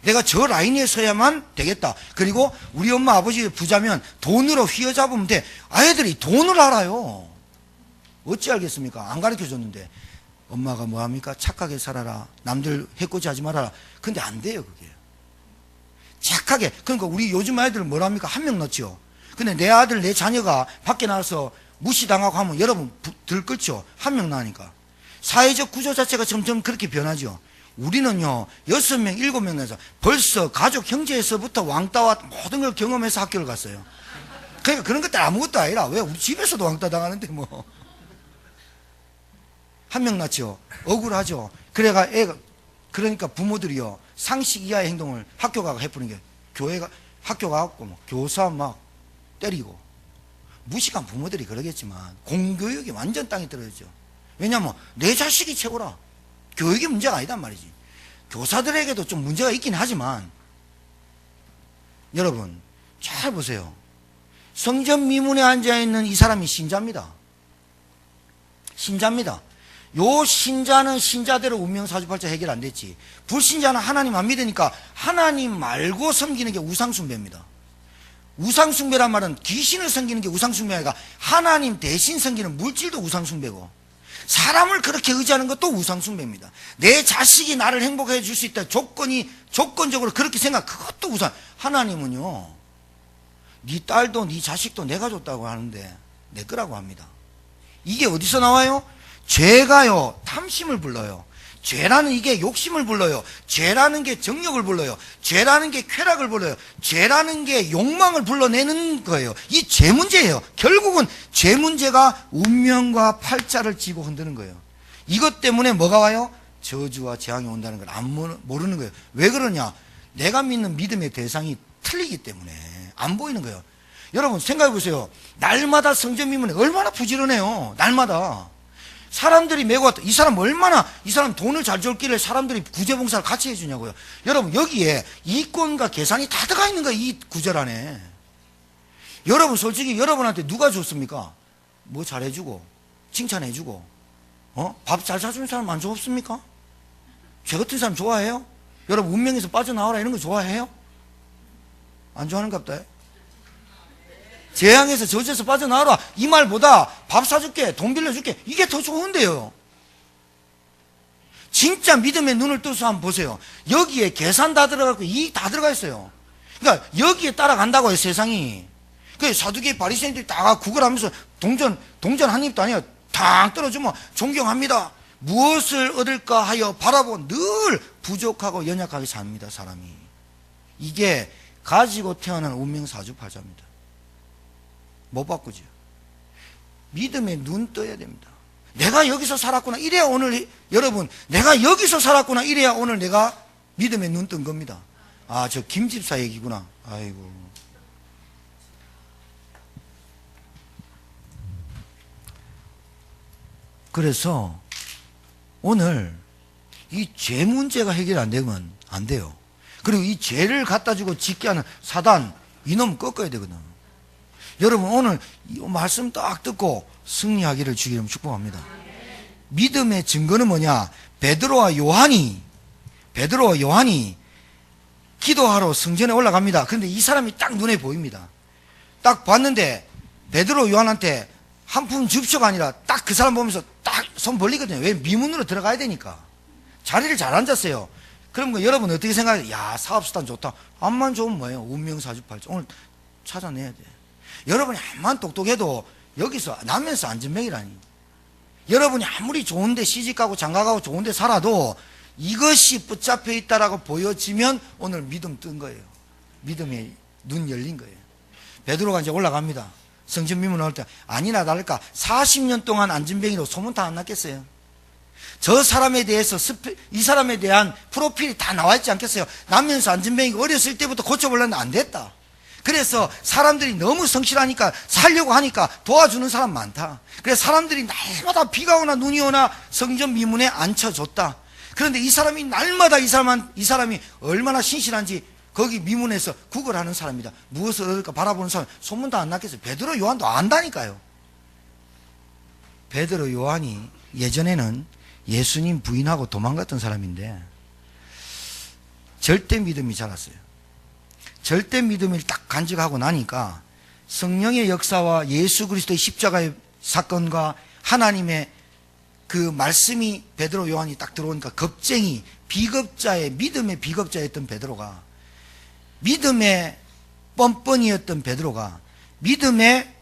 내가 저 라인에 서야만 되겠다. 그리고 우리 엄마 아버지 부자면 돈으로 휘어잡으면 돼. 아이들이 돈을 알아요. 어찌 알겠습니까? 안 가르쳐줬는데. 엄마가 뭐합니까? 착하게 살아라. 남들 해코지 하지 말아라. 근데 안 돼요, 그게. 착하게. 그러니까 우리 요즘 아이들은 뭐랍니까? 한 명 넣지요. 근데 내 아들, 내 자녀가 밖에 나와서 무시당하고 하면 여러분 들끓죠? 한 명 나니까. 사회적 구조 자체가 점점 그렇게 변하죠. 우리는요, 6명, 7명 나서 벌써 가족, 형제에서부터 왕따와 모든 걸 경험해서 학교를 갔어요. 그러니까 그런 것들 아무것도 아니라, 왜 우리 집에서도 왕따 당하는데 뭐. 한 명 낳죠. 억울하죠. 그러니까 부모들이요, 상식 이하의 행동을 학교 가고 해프는 게, 학교 가고 뭐 교사 막 때리고. 무식한 부모들이 그러겠지만, 공교육이 완전 땅에 떨어졌죠. 왜냐면, 내 자식이 최고라. 교육이 문제가 아니단 말이지. 교사들에게도 좀 문제가 있긴 하지만, 여러분, 잘 보세요. 성전 미문에 앉아있는 이 사람이 신자입니다. 신자입니다. 요 신자는 신자대로 운명사주팔자 해결 안 됐지. 불신자는 하나님 안 믿으니까 하나님 말고 섬기는 게 우상숭배입니다. 우상숭배란 말은 귀신을 섬기는 게 우상숭배가 아니라 하나님 대신 섬기는 물질도 우상숭배고, 사람을 그렇게 의지하는 것도 우상숭배입니다. 내 자식이 나를 행복해 줄 수 있다, 조건적으로 그렇게 그것도 우상. 하나님은요, 네 딸도 네 자식도 내가 줬다고 하는데 내 거라고 합니다. 이게 어디서 나와요? 죄가요, 탐심을 불러요. 죄라는 이게 욕심을 불러요. 죄라는 게 정욕을 불러요. 죄라는 게 쾌락을 불러요. 죄라는 게 욕망을 불러내는 거예요. 이 죄 문제예요. 결국은 죄 문제가 운명과 팔자를 쥐고 흔드는 거예요. 이것 때문에 뭐가 와요? 저주와 재앙이 온다는 걸 모르는 거예요. 왜 그러냐? 내가 믿는 믿음의 대상이 틀리기 때문에 안 보이는 거예요. 여러분 생각해 보세요. 날마다 성전 미문에 얼마나 부지런해요. 날마다. 사람들이 메고 왔다. 이 사람 돈을 잘 줬길래 사람들이 구제봉사를 같이 해주냐고요. 여러분, 여기에 이권과 계산이 다 들어가 있는 거예요. 이 구절 안에. 여러분, 솔직히 여러분한테 누가 줬습니까? 뭐 잘해주고, 칭찬해주고, 밥 잘 사주는 사람 안 좋습니까? 저 같은 사람 좋아해요? 여러분, 운명에서 빠져나와라 이런 거 좋아해요? 안 좋아하는가 보다. 재앙에서 저주에서 빠져나와라 이 말보다 밥 사줄게, 돈 빌려줄게, 이게 더 좋은데요. 진짜 믿음의 눈을 떠서 한번 보세요. 여기에 계산 다 들어가고 이익 다 들어가 있어요. 그러니까 여기에 따라간다고요, 세상이. 그 사두개 바리새인들이 다 구걸하면서 동전 한 입도 아니에요. 탕 떨어지면 존경합니다. 무엇을 얻을까 하여 바라보고 늘 부족하고 연약하게 삽니다, 사람이. 이게 가지고 태어난 운명 사주팔자입니다. 못 바꾸죠. 믿음에 눈 떠야 됩니다. 내가 여기서 살았구나. 이래야 오늘, 여러분, 내가 여기서 살았구나. 이래야 오늘 내가 믿음에 눈 뜬 겁니다. 아, 저 김집사 얘기구나. 아이고. 그래서 오늘 이 죄 문제가 해결 안 되면 안 돼요. 그리고 이 죄를 갖다 주고 짓게 하는 사단, 이놈 꺾어야 되거든. 여러분, 오늘 이 말씀 딱 듣고 승리하기를 주기를 축복합니다. 믿음의 증거는 뭐냐? 베드로와 요한이 기도하러 성전에 올라갑니다. 그런데 이 사람이 딱 눈에 보입니다. 딱 봤는데 베드로 요한한테 한 푼 줍쇼가 아니라 딱 그 사람 보면서 딱 손 벌리거든요. 왜? 미문으로 들어가야 되니까. 자리를 잘 앉았어요. 그럼 여러분 어떻게 생각해요? 야, 사업수단 좋다. 암만 좋으면 뭐예요? 운명사주팔자. 오늘 찾아내야 돼. 여러분이 암만 똑똑해도 여기서 나면서 안전뱅이라니. 여러분이 아무리 좋은데 시집가고 장가가고 좋은데 살아도 이것이 붙잡혀 있다라고 보여지면 오늘 믿음 뜬 거예요. 믿음에 눈 열린 거예요. 베드로가 이제 올라갑니다. 성전 미문 나올 때 아니나 다를까 40년 동안 안전뱅이로 소문 다 안 났겠어요. 저 사람에 대해서 이 사람에 대한 프로필이 다 나와 있지 않겠어요. 나면서 안전뱅이가 어렸을 때부터 고쳐보려는데 안 됐다. 그래서 사람들이 너무 성실하니까 살려고 하니까 도와주는 사람 많다. 그래서 사람들이 날마다 비가 오나 눈이 오나 성전 미문에 앉혀줬다. 그런데 이 사람이 날마다 이 사람이 얼마나 신실한지 거기 미문에서 구걸하는 사람이다. 무엇을 얻을까 바라보는 사람 소문 다 안 났겠어요. 베드로 요한도 안다니까요. 베드로 요한이 예전에는 예수님 부인하고 도망갔던 사람인데 절대 믿음이 자랐어요. 절대 믿음을 딱 간직하고 나니까 성령의 역사와 예수 그리스도의 십자가의 사건과 하나님의 그 말씀이 베드로 요한이 딱 들어오니까 겁쟁이, 비겁자의, 믿음의 비겁자였던 베드로가, 믿음의 뻔뻔이었던 베드로가, 믿음의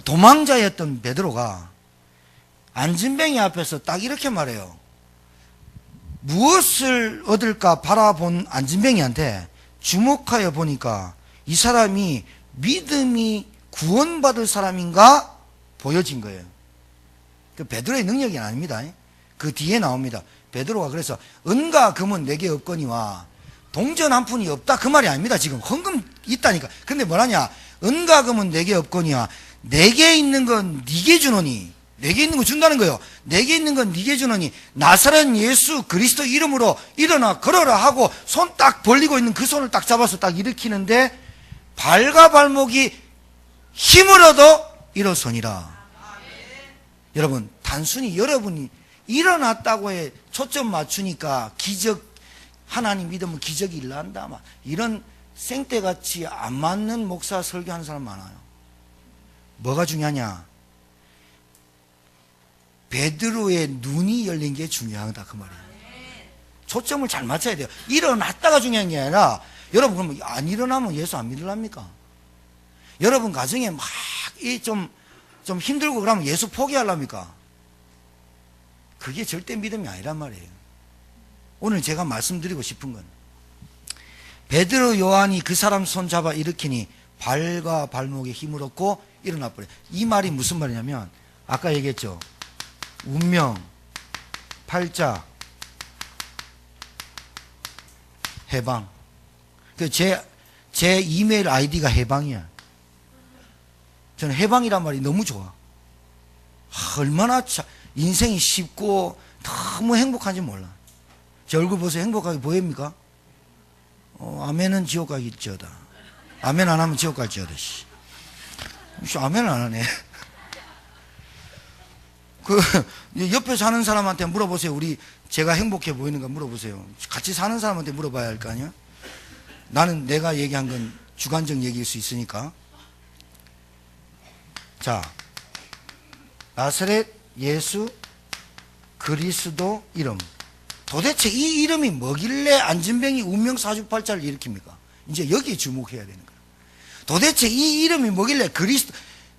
도망자였던 베드로가 안진뱅이 앞에서 딱 이렇게 말해요. 무엇을 얻을까 바라본 안진뱅이한테 주목하여 보니까 이 사람이 믿음이 구원받을 사람인가 보여진 거예요. 그 베드로의 능력이 아닙니다. 그 뒤에 나옵니다. 베드로가 그래서 은과 금은 내게 없거니와 동전 한 푼이 없다 그 말이 아닙니다. 지금 헌금 있다니까. 근데 뭐라냐? 은과 금은 내게 없거니와 내게 있는 건 네게 주노니, 내게 있는 거 준다는 거예요. 내게 있는 건 네게 주노니 나사렛 예수 그리스도 이름으로 일어나 걸어라 하고 손 딱 벌리고 있는 그 손을 딱 잡아서 딱 일으키는데 발과 발목이 힘을 얻어 일어서니라. 여러분, 단순히 여러분이 일어났다고 해 초점 맞추니까 기적, 하나님 믿으면 기적이 일어난다. 이런 생떼같이 안 맞는 목사 설교하는 사람 많아요. 뭐가 중요하냐? 베드로의 눈이 열린 게 중요하다 그 말이에요. 초점을 잘 맞춰야 돼요. 일어났다가 중요한 게 아니라 여러분 그러면 안 일어나면 예수 안 믿으랍니까? 여러분 가정에 막 좀 힘들고 그러면 예수 포기하랍니까? 그게 절대 믿음이 아니란 말이에요. 오늘 제가 말씀드리고 싶은 건 베드로 요한이 그 사람 손 잡아 일으키니 발과 발목에 힘을 얻고 일어나 버려요. 이 말이 무슨 말이냐면 아까 얘기했죠. 운명, 팔자, 해방. 제 이메일 아이디가 해방이야. 저는 해방이란 말이 너무 좋아. 얼마나 인생이 쉽고 너무 행복한지 몰라. 제 얼굴 보세요. 행복하게 보입니까? 아멘은 지옥 가기지어다. 아멘 안 하면 지옥 갈지어다. 아멘 안 하네. 옆에 사는 사람한테 물어보세요. 제가 행복해 보이는가 물어보세요. 같이 사는 사람한테 물어봐야 할 거 아니야? 나는 내가 얘기한 건 주관적 얘기일 수 있으니까. 자, 나사렛 예수 그리스도 이름. 도대체 이 이름이 뭐길래 안진뱅이 운명사주팔자를 일으킵니까? 이제 여기에 주목해야 되는 거예요. 도대체 이 이름이 뭐길래 그리스도,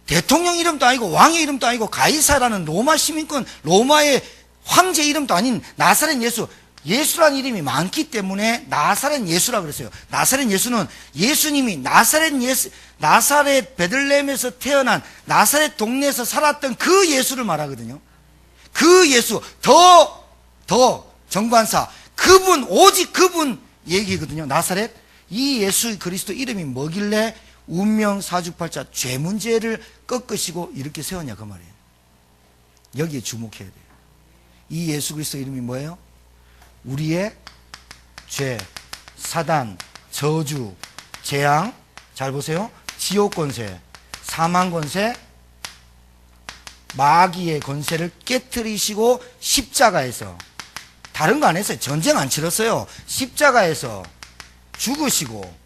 대통령 이름도 아니고 왕의 이름도 아니고 가이사라는 로마 시민권, 로마의 황제 이름도 아닌 나사렛 예수, 예수란 이름이 많기 때문에 나사렛 예수라 그랬어요. 나사렛 예수는 예수님이 나사렛 베들레헴에서 태어난 나사렛 동네에서 살았던 그 예수를 말하거든요. 그 예수, 더 정관사, 그분, 오직 그분 얘기거든요. 나사렛. 이 예수 그리스도 이름이 뭐길래 운명 사주팔자 죄 문제를 꺾으시고 이렇게 세웠냐 그 말이에요. 여기에 주목해야 돼요. 이 예수 그리스도 이름이 뭐예요? 우리의 죄, 사단, 저주, 재앙, 잘 보세요. 지옥 권세, 사망 권세, 마귀의 권세를 깨트리시고 십자가에서, 다른 거 안 했어요. 전쟁 안 치렀어요. 십자가에서 죽으시고,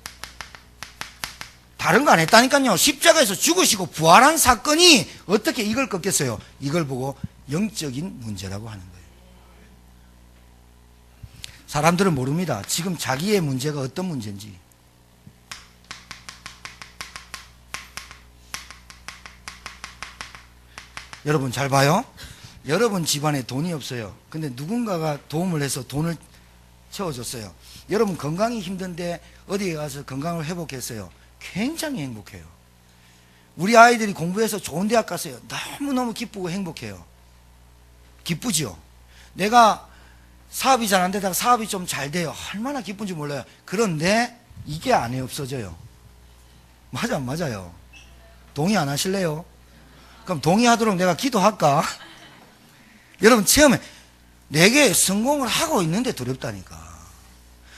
다른 거 안 했다니까요. 십자가에서 죽으시고 부활한 사건이 어떻게 이걸 꺾겠어요? 이걸 보고 영적인 문제라고 하는 거예요. 사람들은 모릅니다. 지금 자기의 문제가 어떤 문제인지. 여러분 잘 봐요. 여러분 집안에 돈이 없어요. 근데 누군가가 도움을 해서 돈을 채워줬어요. 여러분 건강이 힘든데 어디에 가서 건강을 회복했어요. 굉장히 행복해요. 우리 아이들이 공부해서 좋은 대학 갔어요. 너무너무 기쁘고 행복해요. 기쁘죠? 내가 사업이 잘 안 되다가 사업이 좀 잘 돼요. 얼마나 기쁜지 몰라요. 그런데 이게 안에 없어져요. 맞아, 안 맞아요? 동의 안 하실래요? 그럼 동의하도록 내가 기도할까? 여러분 체험해. 내게 성공을 하고 있는데 두렵다니까.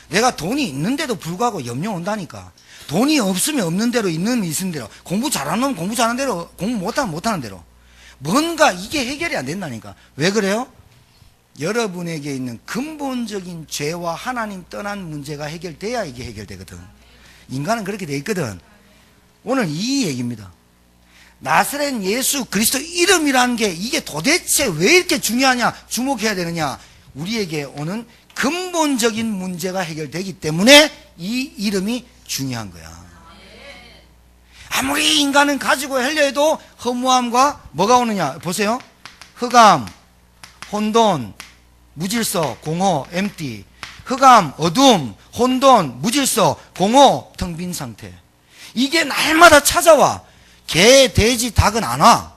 내가 돈이 있는데도 불구하고 염려 온다니까. 돈이 없으면 없는 대로, 있는 대로, 공부 잘하는 놈 공부 잘하는 대로, 공부 못하면 못하는 대로. 뭔가 이게 해결이 안 된다니까. 왜 그래요? 여러분에게 있는 근본적인 죄와 하나님 떠난 문제가 해결돼야 이게 해결되거든. 인간은 그렇게 돼 있거든. 오늘 이 얘기입니다. 나사렛 예수 그리스도 이름이라는 게 이게 도대체 왜 이렇게 중요하냐, 주목해야 되느냐. 우리에게 오는 근본적인 문제가 해결되기 때문에 이 이름이 중요한 거야. 아무리 인간은 가지고 하려 해도 허무함과 뭐가 오느냐 보세요. 흑암, 혼돈, 무질서, 공허, empty. 흑암, 어둠, 혼돈, 무질서, 공허, 텅 빈 상태. 이게 날마다 찾아와. 개, 돼지, 닭은 안 와.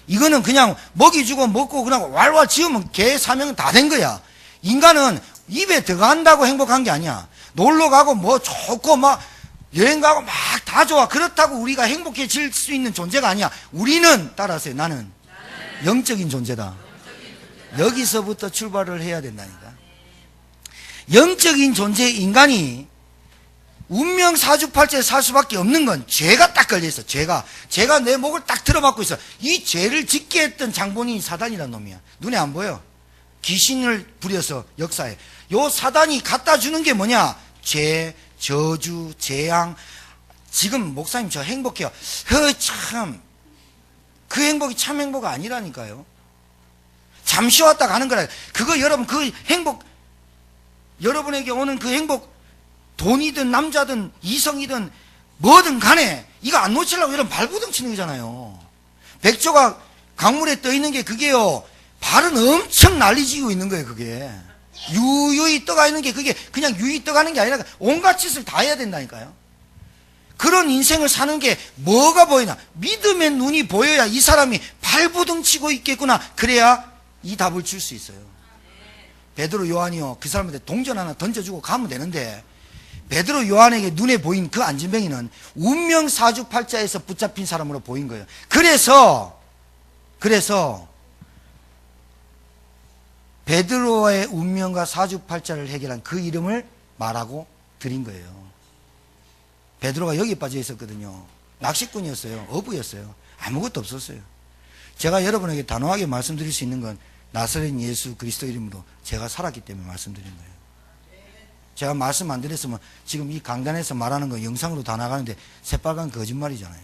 이거는 그냥 먹이 주고 먹고 그냥 왈왈 지으면 개 사명은 다 된 거야. 인간은 입에 들어간다고 행복한 게 아니야. 놀러 가고 뭐 좋고 막 여행 가고 막 다 좋아. 그렇다고 우리가 행복해질 수 있는 존재가 아니야. 우리는, 따라하세요. 나는 영적인 존재다. 여기서부터 출발을 해야 된다니까. 영적인 존재의 인간이 운명 사주팔자에 살 수밖에 없는 건 죄가 딱 걸려있어. 죄가 내 목을 딱 들어맞고 있어. 이 죄를 짓게 했던 장본인이 사단이라는 놈이야. 눈에 안 보여. 귀신을 부려서 역사해. 요 사단이 갖다 주는 게 뭐냐? 죄, 저주, 재앙. 지금 목사님 저 행복해요. 참, 그 행복이 참 행복 아니라니까요. 잠시 왔다 가는 거라. 그거 여러분 그 행복, 여러분에게 오는 그 행복, 돈이든 남자든 이성이든 뭐든 간에 이거 안 놓치려고 여러분 발부둥 치는 거잖아요. 백조가 강물에 떠 있는 게 그게요, 발은 엄청 난리지고 있는 거예요. 그게 유유히 떠가 있는 게 그게 그냥 유유히 떠가는 게 아니라 온갖 짓을 다 해야 된다니까요. 그런 인생을 사는 게 뭐가 보이나? 믿음의 눈이 보여야 이 사람이 발부둥 치고 있겠구나. 그래야 이 답을 줄 수 있어요. 베드로 요한이요, 그 사람한테 동전 하나 던져주고 가면 되는데, 베드로 요한에게 눈에 보인 그 안진뱅이는 운명 사주팔자에서 붙잡힌 사람으로 보인 거예요. 그래서 베드로의 운명과 사주팔자를 해결한 그 이름을 말하고 드린 거예요. 베드로가 여기에 빠져 있었거든요. 낚시꾼이었어요. 어부였어요. 아무것도 없었어요. 제가 여러분에게 단호하게 말씀드릴 수 있는 건 나사렛 예수 그리스도 이름으로 제가 살았기 때문에 말씀드리는 거예요. 제가 말씀 안 드렸으면 지금 이 강단에서 말하는 거 영상으로 다 나가는데 새빨간 거짓말이잖아요.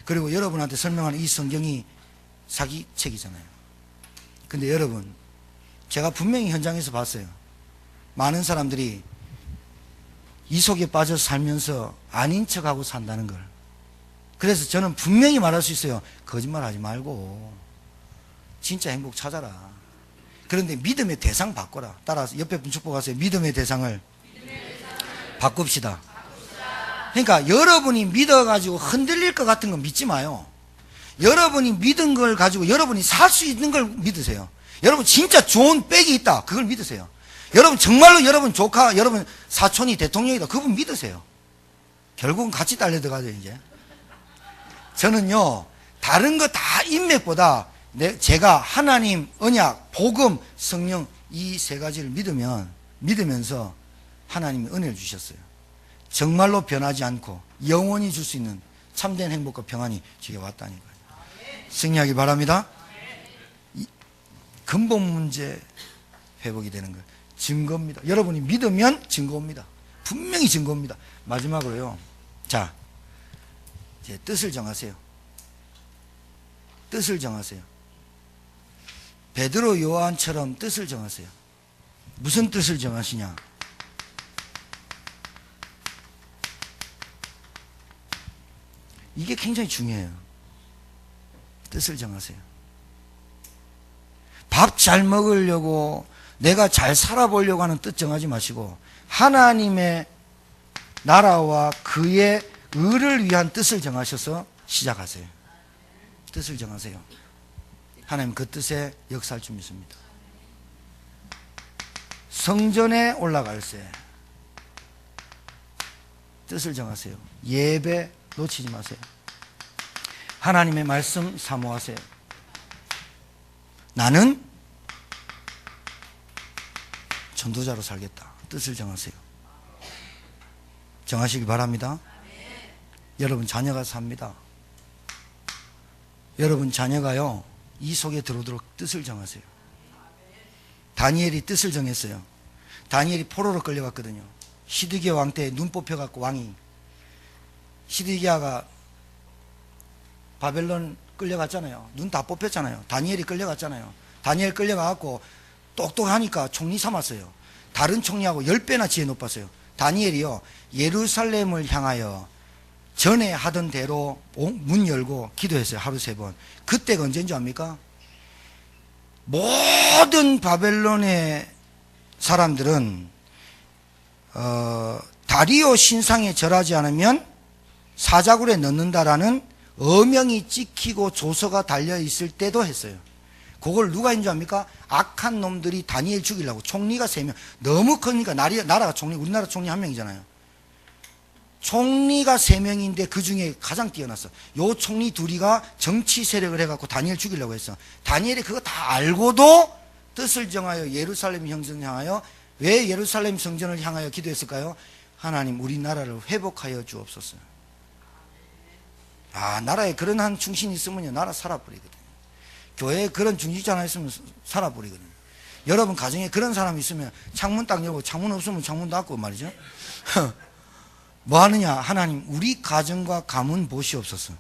그리고 여러분한테 설명하는 이 성경이 사기책이잖아요. 근데 여러분, 제가 분명히 현장에서 봤어요. 많은 사람들이 이 속에 빠져서 살면서 아닌 척하고 산다는 걸. 그래서 저는 분명히 말할 수 있어요. 거짓말 하지 말고 진짜 행복 찾아라. 그런데 믿음의 대상 바꿔라. 따라서 옆에 분 축복하세요. 믿음의 대상을 바꿉시다. 그러니까 여러분이 믿어가지고 흔들릴 것 같은 건 믿지 마요. 여러분이 믿은 걸 가지고 여러분이 살 수 있는 걸 믿으세요. 여러분 진짜 좋은 백이 있다. 그걸 믿으세요. 여러분 정말로 여러분 조카, 여러분 사촌이 대통령이다. 그분 믿으세요. 결국은 같이 딸려 들어가죠, 이제. 저는요, 다른 거 다 인맥보다 제가 하나님, 언약, 복음, 성령 이 세 가지를 믿으면서 하나님이 은혜를 주셨어요. 정말로 변하지 않고 영원히 줄 수 있는 참된 행복과 평안이 제게 왔다니까요. 승리하기 바랍니다. 근본 문제 회복이 되는 걸 증거입니다. 여러분이 믿으면 증거입니다. 분명히 증거입니다. 마지막으로요. 자, 이제 뜻을 정하세요. 뜻을 정하세요. 베드로 요한처럼 뜻을 정하세요. 무슨 뜻을 정하시냐? 이게 굉장히 중요해요. 뜻을 정하세요. 밥 잘 먹으려고 내가 잘 살아보려고 하는 뜻 정하지 마시고 하나님의 나라와 그의 의를 위한 뜻을 정하셔서 시작하세요. 뜻을 정하세요. 하나님 그 뜻에 역사할 줄 믿습니다. 성전에 올라갈세. 뜻을 정하세요. 예배 놓치지 마세요. 하나님의 말씀 사모하세요. 나는 전도자로 살겠다. 뜻을 정하세요. 정하시기 바랍니다. 여러분 자녀가 삽니다. 여러분 자녀가요 이 속에 들어오도록 뜻을 정하세요. 다니엘이 뜻을 정했어요. 다니엘이 포로로 끌려갔거든요. 시드기야 왕 때 눈 뽑혀갖고 왕이, 시드기야가 바벨론 끌려갔잖아요. 눈 다 뽑혔잖아요. 다니엘이 끌려갔잖아요. 다니엘 끌려가갖고 똑똑하니까 총리 삼았어요. 다른 총리하고 10배나 지혜 높았어요. 다니엘이요 예루살렘을 향하여 전에 하던 대로 문 열고 기도했어요. 하루 3번. 그때가 언제인 줄 압니까? 모든 바벨론의 사람들은 다리오 신상에 절하지 않으면 사자굴에 넣는다라는 어명이 찍히고 조서가 달려있을 때도 했어요. 그걸 누가 했는 줄 압니까? 악한 놈들이 다니엘 죽이려고. 총리가 3명. 너무 크니까 나라가 총리, 우리나라 총리 1명이잖아요. 총리가 3명인데 그 중에 가장 뛰어났어. 요 총리 둘이가 정치 세력을 해갖고 다니엘 죽이려고 했어. 다니엘이 그거 다 알고도 뜻을 정하여 예루살렘 성전을 향하여, 왜 예루살렘 성전을 향하여 기도했을까요? 하나님 우리 나라를 회복하여 주옵소서. 나라에 그런 한 중신이 있으면요 나라 살아버리거든요. 교회에 그런 중직자 하나 있으면 살아버리거든요. 여러분 가정에 그런 사람이 있으면 창문 딱 열고, 창문 없으면 창문 닫고 말이죠. 뭐 하느냐? 하나님 우리 가정과 가문 보시옵소서.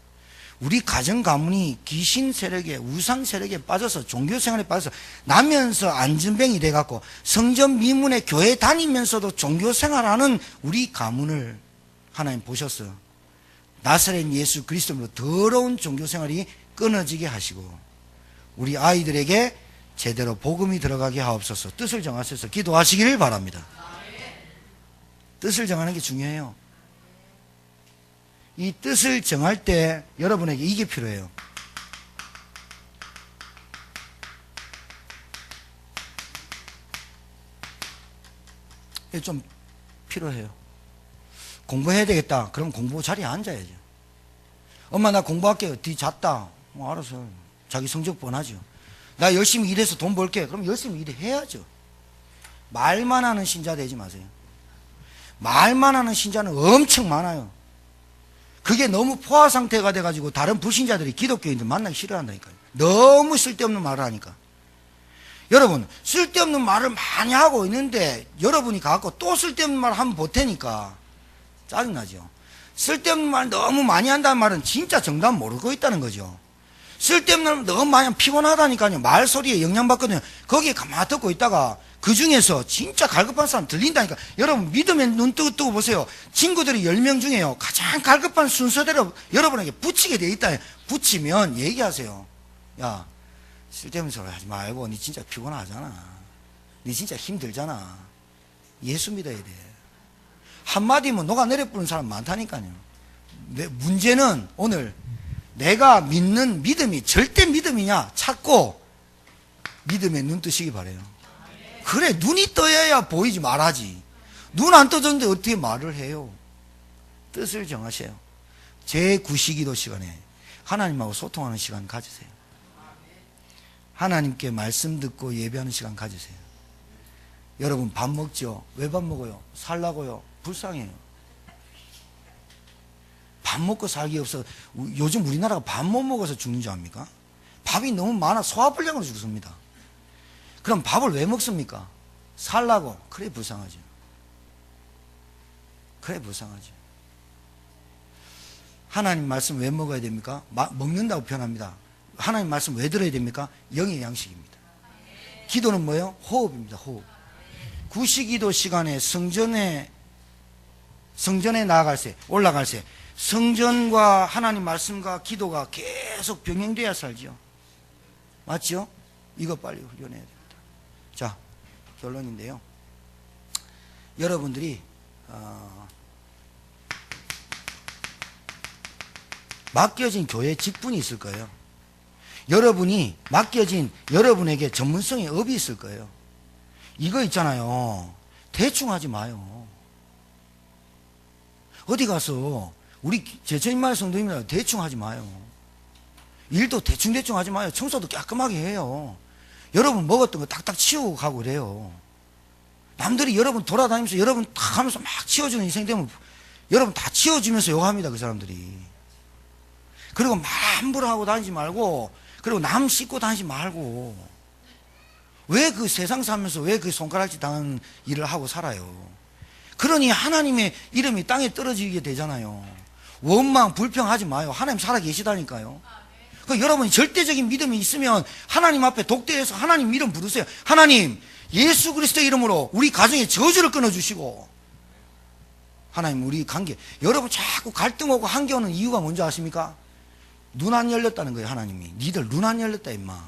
우리 가정 가문이 귀신 세력에, 우상 세력에 빠져서 종교 생활에 빠져서 나면서 안전뱅이 돼갖고 성전 미문에 교회 다니면서도 종교 생활하는 우리 가문을 하나님 보셨어요. 나사렛 예수 그리스도로 더러운 종교 생활이 끊어지게 하시고 우리 아이들에게 제대로 복음이 들어가게 하옵소서. 뜻을 정하셔서 기도하시길 바랍니다. 뜻을 정하는 게 중요해요. 이 뜻을 정할 때 여러분에게 이게 필요해요. 이게 좀 필요해요. 공부해야 되겠다. 그럼 공부 자리에 앉아야죠. 엄마 나 공부할게요. 뒤 잤다. 알아서 자기 성적 뻔하죠. 나 열심히 일해서 돈 벌게. 그럼 열심히 일해야죠. 말만 하는 신자 되지 마세요. 말만 하는 신자는 엄청 많아요. 그게 너무 포화 상태가 돼가지고 다른 불신자들이 기독교인들 만나기 싫어한다니까요. 너무 쓸데없는 말을 하니까. 여러분 쓸데없는 말을 많이 하고 있는데 여러분이 가고 또 쓸데없는 말을 하면 보태니까 짜증나죠. 쓸데없는 말 너무 많이 한다는 말은 진짜 정답 모르고 있다는 거죠. 쓸데없는 말 너무 많이 하면 피곤하다니까요. 말소리에 영향받거든요. 거기에 가만히 듣고 있다가 그 중에서 진짜 갈급한 사람 들린다니까. 여러분 믿으면 눈 뜨고 보세요. 친구들이 10명 중에요 가장 갈급한 순서대로 여러분에게 붙이게 돼 있다. 붙이면 얘기하세요. 야 쓸데없는 소리 하지 말고, 니 진짜 피곤하잖아. 니 진짜 힘들잖아. 예수 믿어야 돼. 한마디면 녹아내려 뿌는 사람 많다니까요. 문제는 오늘 내가 믿는 믿음이 절대 믿음이냐 찾고 믿음에 눈 뜨시기 바래요. 그래, 눈이 떠야 보이지 말하지. 눈 안 떠졌는데 어떻게 말을 해요? 뜻을 정하세요. 제9시기도 시간에 하나님하고 소통하는 시간 가지세요. 하나님께 말씀 듣고 예배하는 시간 가지세요. 여러분 밥 먹죠? 왜 밥 먹어요? 살라고요? 불쌍해요. 밥 먹고 살기 없어. 요즘 우리나라가 밥 못 먹어서 죽는 줄 압니까? 밥이 너무 많아 소화불량으로 죽습니다. 그럼 밥을 왜 먹습니까? 살라고. 그래 불쌍하죠. 그래 불쌍하죠. 하나님 말씀 왜 먹어야 됩니까? 먹는다고 표현합니다. 하나님 말씀 왜 들어야 됩니까? 영의 양식입니다. 기도는 뭐예요? 호흡입니다. 호흡. 구시기도 시간에 성전에 나아갈 때, 올라갈 때 성전과 하나님 말씀과 기도가 계속 병행돼야 살죠. 맞죠? 이거 빨리 훈련해야 됩니다. 자, 결론인데요. 여러분들이 맡겨진 교회 직분이 있을 거예요. 여러분이 맡겨진 여러분에게 전문성의 업이 있을 거예요. 이거 있잖아요. 대충 하지 마요. 어디 가서 우리 제천인마을 성도님이라 대충 하지 마요. 일도 대충 하지 마요. 청소도 깔끔하게 해요. 여러분 먹었던 거 딱딱 치우고 가고 그래요. 남들이 여러분 돌아다니면서 여러분 탁 하면서 막 치워주는 인생 되면 여러분 다 치워주면서 욕합니다. 그 사람들이. 그리고 막 함부로 하고 다니지 말고, 그리고 남 씻고 다니지 말고, 왜 그 세상 살면서 왜 그 손가락질 당하는 일을 하고 살아요? 그러니 하나님의 이름이 땅에 떨어지게 되잖아요. 원망, 불평하지 마요. 하나님 살아 계시다니까요. 그 여러분이 절대적인 믿음이 있으면 하나님 앞에 독대해서 하나님 이름 부르세요. 하나님, 예수 그리스도의 이름으로 우리 가정에 저주를 끊어주시고, 하나님 우리 관계, 여러분 자꾸 갈등 오고 한계 오는 이유가 뭔지 아십니까? 눈 안 열렸다는 거예요. 하나님이 니들 눈 안 열렸다 임마.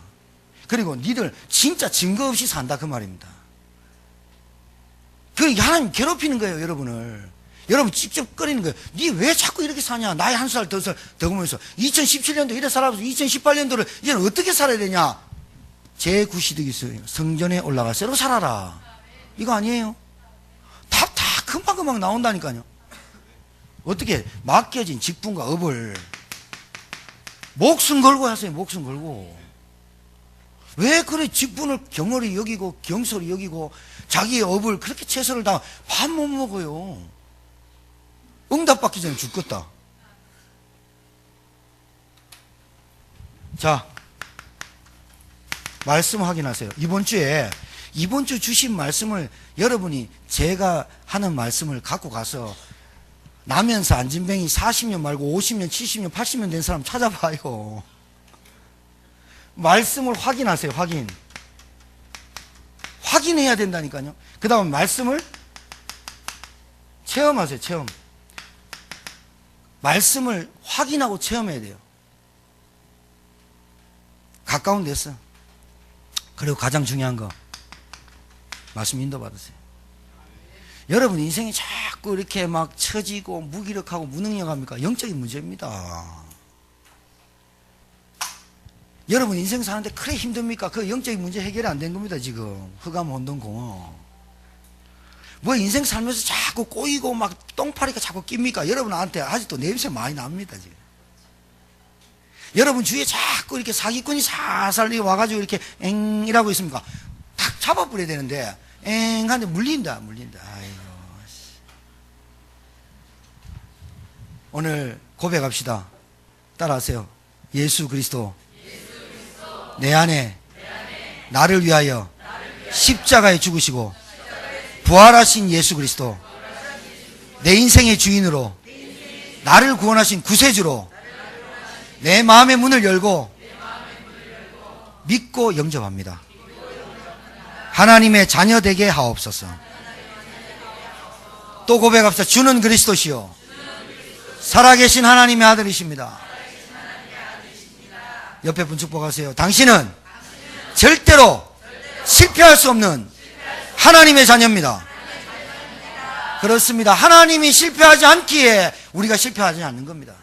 그리고 니들 진짜 증거 없이 산다 그 말입니다. 그러니까 하나님 괴롭히는 거예요. 여러분을. 여러분 찝찝거리는 거예요. 니 왜 자꾸 이렇게 사냐. 나이 한 살 더 먹으면서 2017년도 이래 살아서 2018년도를 이제는 어떻게 살아야 되냐. 제9시득이 있어요. 성전에 올라가 새로 살아라. 이거 아니에요? 다 금방금방 나온다니까요. 어떻게 맡겨진 직분과 업을 목숨 걸고 하세요. 목숨 걸고. 왜 그래 직분을 경홀히 여기고 경솔히 여기고 자기의 업을 그렇게 최선을 다 밥 못 먹어요. 응답받기 전에 죽겠다. 자, 말씀 확인하세요. 이번 주 주신 말씀을 여러분이 제가 하는 말씀을 갖고 가서 나면서 안진뱅이 40년 말고 50년, 70년, 80년 된 사람 찾아봐요. 말씀을 확인하세요. 확인해야 된다니까요. 그 다음 말씀을 체험하세요. 체험. 말씀을 확인하고 체험해야 돼요. 가까운 데서. 그리고 가장 중요한 거, 말씀 인도 받으세요. 여러분 인생이 자꾸 이렇게 막 처지고 무기력하고 무능력합니까? 영적인 문제입니다. 여러분 인생 사는데 그래 힘듭니까? 그 영적인 문제 해결이 안 된 겁니다. 지금 흑암 혼돈 공허. 뭐 인생 살면서 자꾸 꼬이고 막 똥파리가 자꾸 낍니까? 여러분한테 아직도 냄새 많이 납니다. 지금 여러분 주위에 자꾸 이렇게 사기꾼이 살살 와가지고 이렇게 엥 이라고 있습니까? 탁 잡아버려야 되는데 엥 하는데 물린다. 아이고. 오늘 고백합시다. 따라하세요. 예수 그리스도 내 안에 나를 위하여 십자가에 죽으시고 부활하신 예수 그리스도, 내 인생의 주인으로 나를 구원하신 구세주로 내 마음의 문을 열고 믿고 영접합니다. 하나님의 자녀 되게 하옵소서. 또 고백합시다. 주는 그리스도시요 살아계신 하나님의 아들이십니다. 옆에 분 축복하세요. 당신은 절대로 실패할 수 없는 하나님의 자녀입니다. 그렇습니다. 하나님이 실패하지 않기에 우리가 실패하지 않는 겁니다.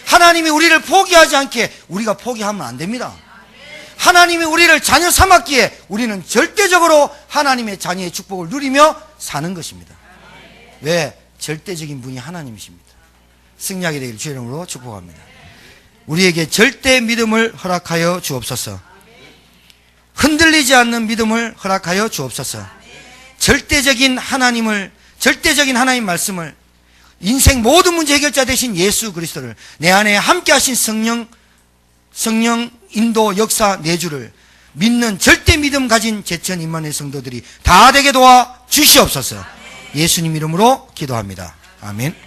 하나님이 우리를 포기하지 않기에 우리가 포기하면 안 됩니다. 하나님이 우리를 자녀 삼았기에 우리는 절대적으로 하나님의 자녀의 축복을 누리며 사는 것입니다. 왜? 절대적인 분이 하나님이십니다. 승리하게 되길 주의 이름으로 축복합니다. 우리에게 절대 믿음을 허락하여 주옵소서. 흔들리지 않는 믿음을 허락하여 주옵소서. 절대적인 하나님 말씀을, 인생 모든 문제 해결자 되신 예수 그리스도를, 내 안에 함께 하신 성령 인도 역사 내주를 믿는 절대 믿음 가진 제천 임만의 성도들이 다 되게 도와 주시옵소서. 예수님 이름으로 기도합니다. 아멘.